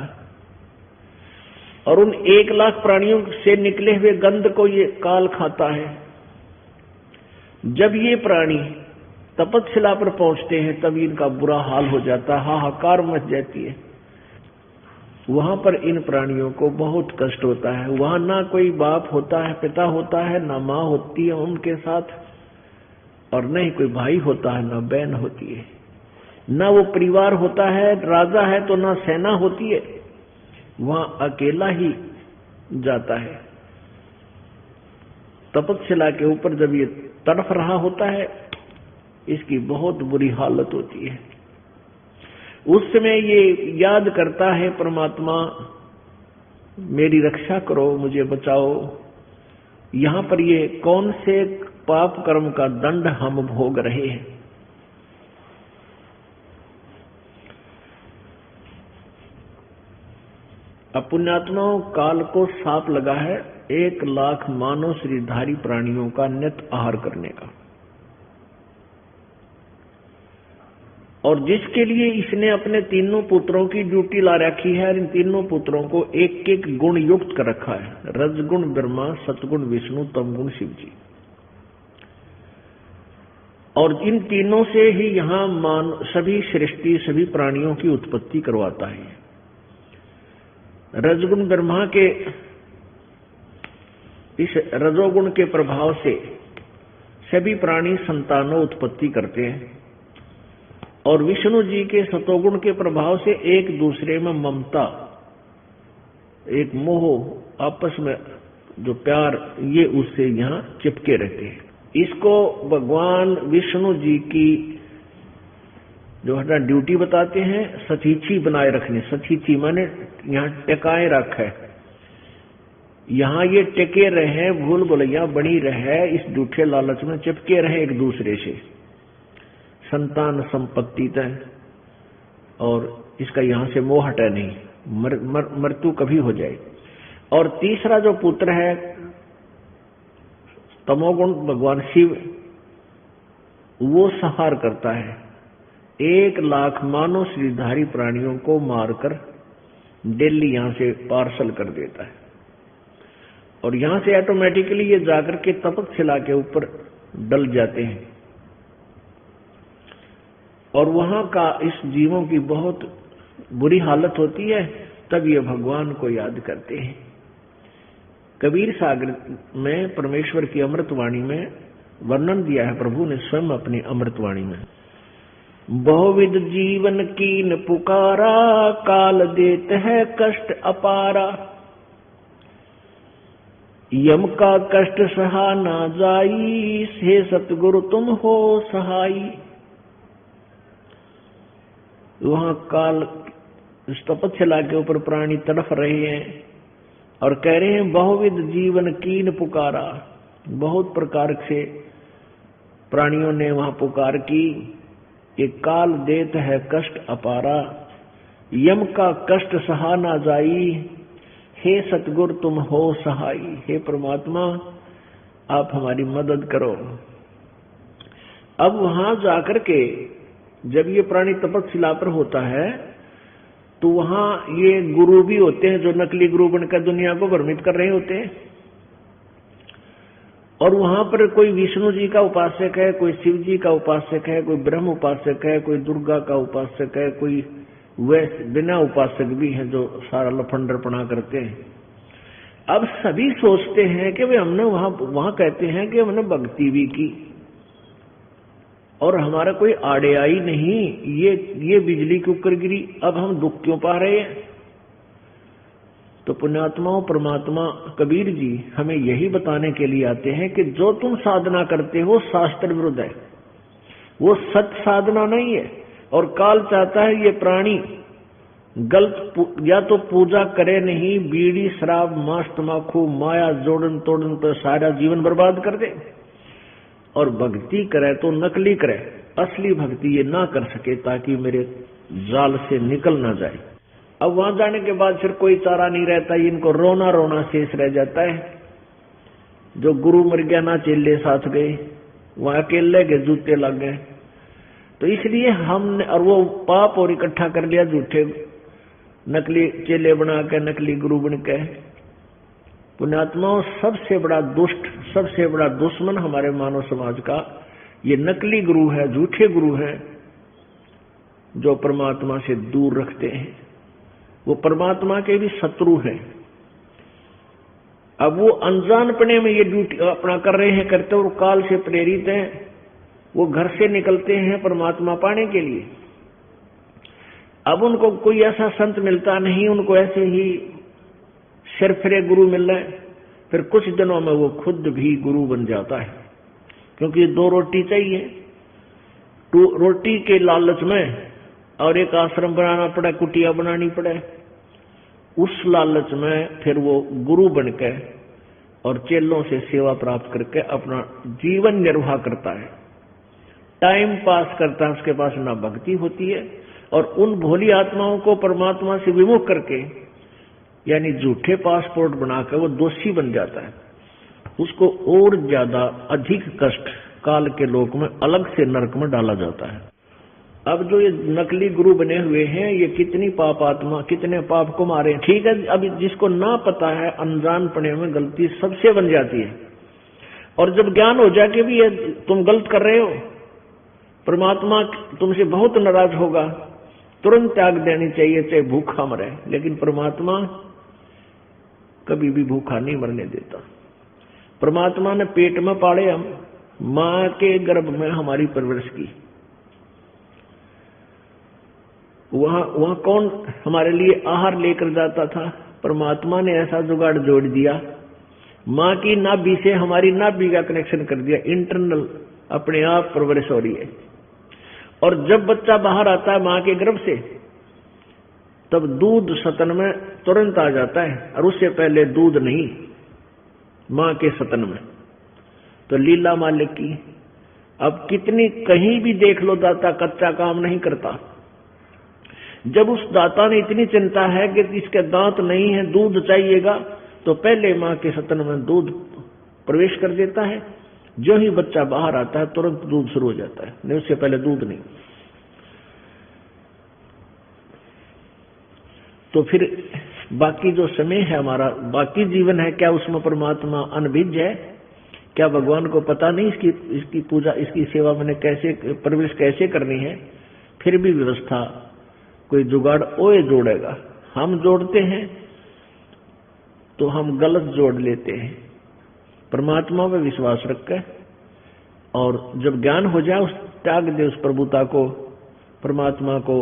और उन 1,00,000 प्राणियों से निकले हुए गंध को ये काल खाता है। जब ये प्राणी तपस्शिला पर पहुंचते हैं तब इनका बुरा हाल हो जाता है, हाहाकार मच जाती है। वहां पर इन प्राणियों को बहुत कष्ट होता है। वहां ना कोई बाप होता है, पिता होता है, ना माँ होती है उनके साथ, और न ही कोई भाई होता है, ना बहन होती है, ना वो परिवार होता है, राजा है तो ना सेना होती है, वहां अकेला ही जाता है। तपस्शिला के ऊपर जब ये तड़फ रहा होता है, इसकी बहुत बुरी हालत होती है। उस समय ये याद करता है, परमात्मा मेरी रक्षा करो, मुझे बचाओ, यहां पर ये कौन से पाप कर्म का दंड हम भोग रहे हैं। अपुण्यात्माओं, काल को साप लगा है 1,00,000 मानव शरीरधारी प्राणियों का नित आहार करने का, और जिसके लिए इसने अपने तीनों पुत्रों की ड्यूटी ला रखी है। इन तीनों पुत्रों को एक एक गुण युक्त कर रखा है, रजगुण ब्रह्मा, सतगुण विष्णु, तमगुण शिव जी, और इन तीनों से ही यहां सभी सृष्टि, सभी प्राणियों की उत्पत्ति करवाता है। रजगुण ब्रह्मा के इस रजोगुण के प्रभाव से सभी प्राणी संतानों उत्पत्ति करते हैं, और विष्णु जी के सतोगुण के प्रभाव से एक दूसरे में ममता, एक मोह, आपस में जो प्यार, ये उससे यहाँ चिपके रहते हैं। इसको भगवान विष्णु जी की जो है ड्यूटी बताते हैं, सतीची बनाए रखने। सतीची माने यहाँ टिकाए रखे, यहाँ ये टिके रहे, भूल भुलैया बनी रहे, इस झूठे लालच में चिपके रहे एक दूसरे से, संतान संपत्ति तय, और इसका यहां से मोह हटे नहीं, मृत्यु कभी हो जाए। और तीसरा जो पुत्र है तमोगुण भगवान शिव, वो संहार करता है। 1,00,000 मानव शरीरधारी प्राणियों को मारकर डेली यहां से पार्सल कर देता है, और यहां से ऑटोमेटिकली ये जाकर के तपकशिला के ऊपर डल जाते हैं, और वहां का इस जीवों की बहुत बुरी हालत होती है। तब ये भगवान को याद करते हैं। कबीर सागर में परमेश्वर की अमृतवाणी में वर्णन दिया है प्रभु ने स्वयं अपनी अमृतवाणी में। बहुविध जीवन कीन पुकारा, काल देत है कष्ट अपारा, यम का कष्ट सहा ना जाई, हे सतगुरु तुम हो सहाई। वहां काल इस तपस्या के ऊपर प्राणी तड़फ रहे हैं और कह रहे हैं बहुविध जीवन कीन पुकारा। बहुत प्रकार से प्राणियों ने वहां पुकार की। ये काल देत है कष्ट अपारा, यम का कष्ट सहा ना जाई, हे सतगुरु तुम हो सहाई। हे परमात्मा आप हमारी मदद करो। अब वहां जाकर के जब ये प्राणी तपस्या पर होता है तो वहां ये गुरु भी होते हैं जो नकली गुरु बनकर दुनिया को भ्रमित कर रहे होते हैं, और वहां पर कोई विष्णु जी का उपासक है, कोई शिव जी का उपासक है, कोई ब्रह्म उपासक है, कोई दुर्गा का उपासक है, कोई वैसे बिना उपासक भी है जो सारा लफंडरपना करते हैं। अब सभी सोचते हैं कि वे हमने वहां कहते हैं कि हमने भक्ति भी की और हमारा कोई आड़े आई नहीं, ये बिजली क्यों कर गिरी, अब हम दुख क्यों पा रहे हैं। तो पुण्यात्माओं परमात्मा कबीर जी हमें यही बताने के लिए आते हैं कि जो तुम साधना करते हो शास्त्र विरुद्ध है, वो सत्य साधना नहीं है। और काल चाहता है ये प्राणी गलत या तो पूजा करे नहीं, बीड़ी शराब मांस तमाकू माया जोड़न तोड़न पर सारा जीवन बर्बाद कर दे, और भक्ति करे तो नकली करे, असली भक्ति ये ना कर सके ताकि मेरे जाल से निकल ना जाए। अब वहां जाने के बाद फिर कोई चारा नहीं रहता, इनको रोना रोना शेष रह जाता है। जो गुरु मर गया ना चेले साथ गए, वहां अकेले के जूते लग गए। तो इसलिए हमने और वो पाप और इकट्ठा कर लिया, झूठे नकली चेले बना के नकली गुरु बन के। पुण्यात्माओं सबसे बड़ा दुष्ट सबसे बड़ा दुश्मन हमारे मानव समाज का ये नकली गुरु है, झूठे गुरु हैं जो परमात्मा से दूर रखते हैं। वो परमात्मा के भी शत्रु हैं। अब वो अनजानपने में ये ड्यूटी अपना कर रहे हैं, करते और काल से प्रेरित हैं। वो घर से निकलते हैं परमात्मा पाने के लिए। अब उनको कोई ऐसा संत मिलता नहीं, उनको ऐसे ही सिरफिरे गुरु मिल रहे। फिर कुछ दिनों में वो खुद भी गुरु बन जाता है, क्योंकि 2 रोटी चाहिए। रोटी के लालच में और एक आश्रम बनाना पड़े, कुटिया बनानी पड़े, उस लालच में फिर वो गुरु बनके और चेलों से सेवा प्राप्त करके अपना जीवन निर्वाह करता है, टाइम पास करता है। उसके पास ना भक्ति होती है, और उन भोली आत्माओं को परमात्मा से विमुख करके यानी झूठे पासपोर्ट बनाकर वो दोषी बन जाता है। उसको और ज्यादा अधिक कष्ट काल के लोक में अलग से नरक में डाला जाता है। अब जो ये नकली गुरु बने हुए हैं, ये कितनी पाप आत्मा कितने पाप को मारे। ठीक है, अब जिसको ना पता है, अनजानपने में गलती सबसे बन जाती है, और जब ज्ञान हो जाए कि भी ये तुम गलत कर रहे हो, परमात्मा तुमसे बहुत नाराज होगा, तुरंत त्याग देनी चाहिए, चाहे भूखा मरे। लेकिन परमात्मा कभी भी भूखा नहीं मरने देता। परमात्मा ने पेट में पाले हम, मां के गर्भ में हमारी परवरिश की। वहां कौन हमारे लिए आहार लेकर जाता था? परमात्मा ने ऐसा जुगाड़ जोड़ दिया, मां की नाभि से हमारी नाभि का कनेक्शन कर दिया, इंटरनल अपने आप परवरिश हो रही है। और जब बच्चा बाहर आता है मां के गर्भ से, तब दूध सतन में तुरंत आ जाता है, और उससे पहले दूध नहीं मां के सतन में। तो लीला मालिक की अब कितनी कहीं भी देख लो, दाता कच्चा काम नहीं करता। जब उस दाता ने इतनी चिंता है कि इसके दांत नहीं है, दूध चाहिएगा, तो पहले मां के सतन में दूध प्रवेश कर देता है, जो ही बच्चा बाहर आता है तुरंत दूध शुरू हो जाता है, नहीं उससे पहले दूध नहीं। तो फिर बाकी जो समय है हमारा, बाकी जीवन है, क्या उसमें परमात्मा अनभिज्ञ है? क्या भगवान को पता नहीं इसकी पूजा, इसकी सेवा मैंने कैसे, परवरिश कैसे करनी है? फिर भी व्यवस्था कोई जुगाड़ ओए जोड़ेगा। हम जोड़ते हैं तो हम गलत जोड़ लेते हैं। परमात्मा में विश्वास रखकर, और जब ज्ञान हो जाए उस त्याग दे उस प्रभुता को। परमात्मा को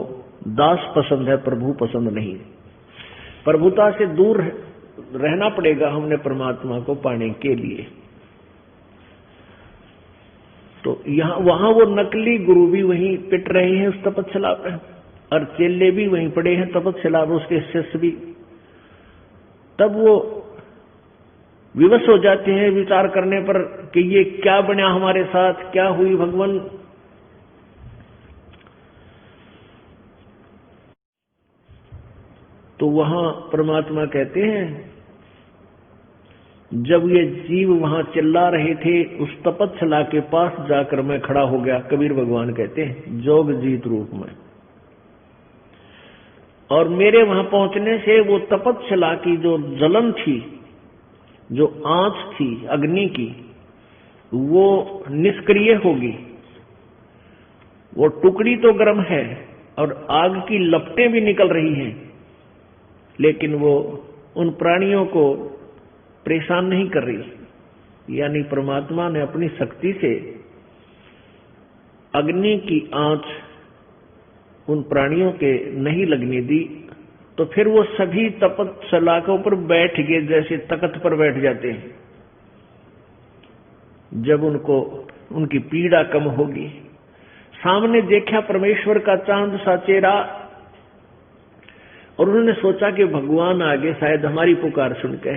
दास पसंद है, प्रभु पसंद नहीं। प्रभुता से दूर रहना पड़ेगा हमने परमात्मा को पाने के लिए। तो यहाँ वहां वो नकली गुरु भी वहीं पिट रहे हैं उस तपस्या पे, और चेले भी वहीं पड़े हैं तपस्या पे, उसके शिष्य भी। तब वो विवश हो जाते हैं विचार करने पर कि ये क्या बना हमारे साथ, क्या हुई भगवान। तो वहां परमात्मा कहते हैं, जब ये जीव वहां चिल्ला रहे थे उस तपस्या के पास जाकर मैं खड़ा हो गया। कबीर भगवान कहते हैं जोग जीत रूप में। और मेरे वहां पहुंचने से वो तपस्या की जो जलन थी, जो आंच थी अग्नि की, वो निष्क्रिय होगी। वो टुकड़ी तो गर्म है और आग की लपटें भी निकल रही हैं, लेकिन वो उन प्राणियों को परेशान नहीं कर रही। यानी परमात्मा ने अपनी शक्ति से अग्नि की आंच उन प्राणियों के नहीं लगने दी। तो फिर वो सभी तपस्या के ऊपर बैठ गए, जैसे तख्त पर बैठ जाते हैं। जब उनको उनकी पीड़ा कम होगी, सामने देखा परमेश्वर का चांद सा चेहरा, और उन्होंने सोचा कि भगवान आगे शायद हमारी पुकार सुन के।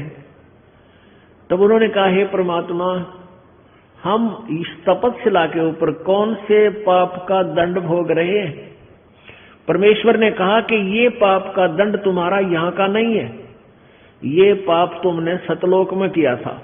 तब उन्होंने कहा, हे परमात्मा, हम इस तपस्या के ऊपर कौन से पाप का दंड भोग रहे हैं? परमेश्वर ने कहा कि ये पाप का दंड तुम्हारा यहां का नहीं है, ये पाप तुमने सतलोक में किया था।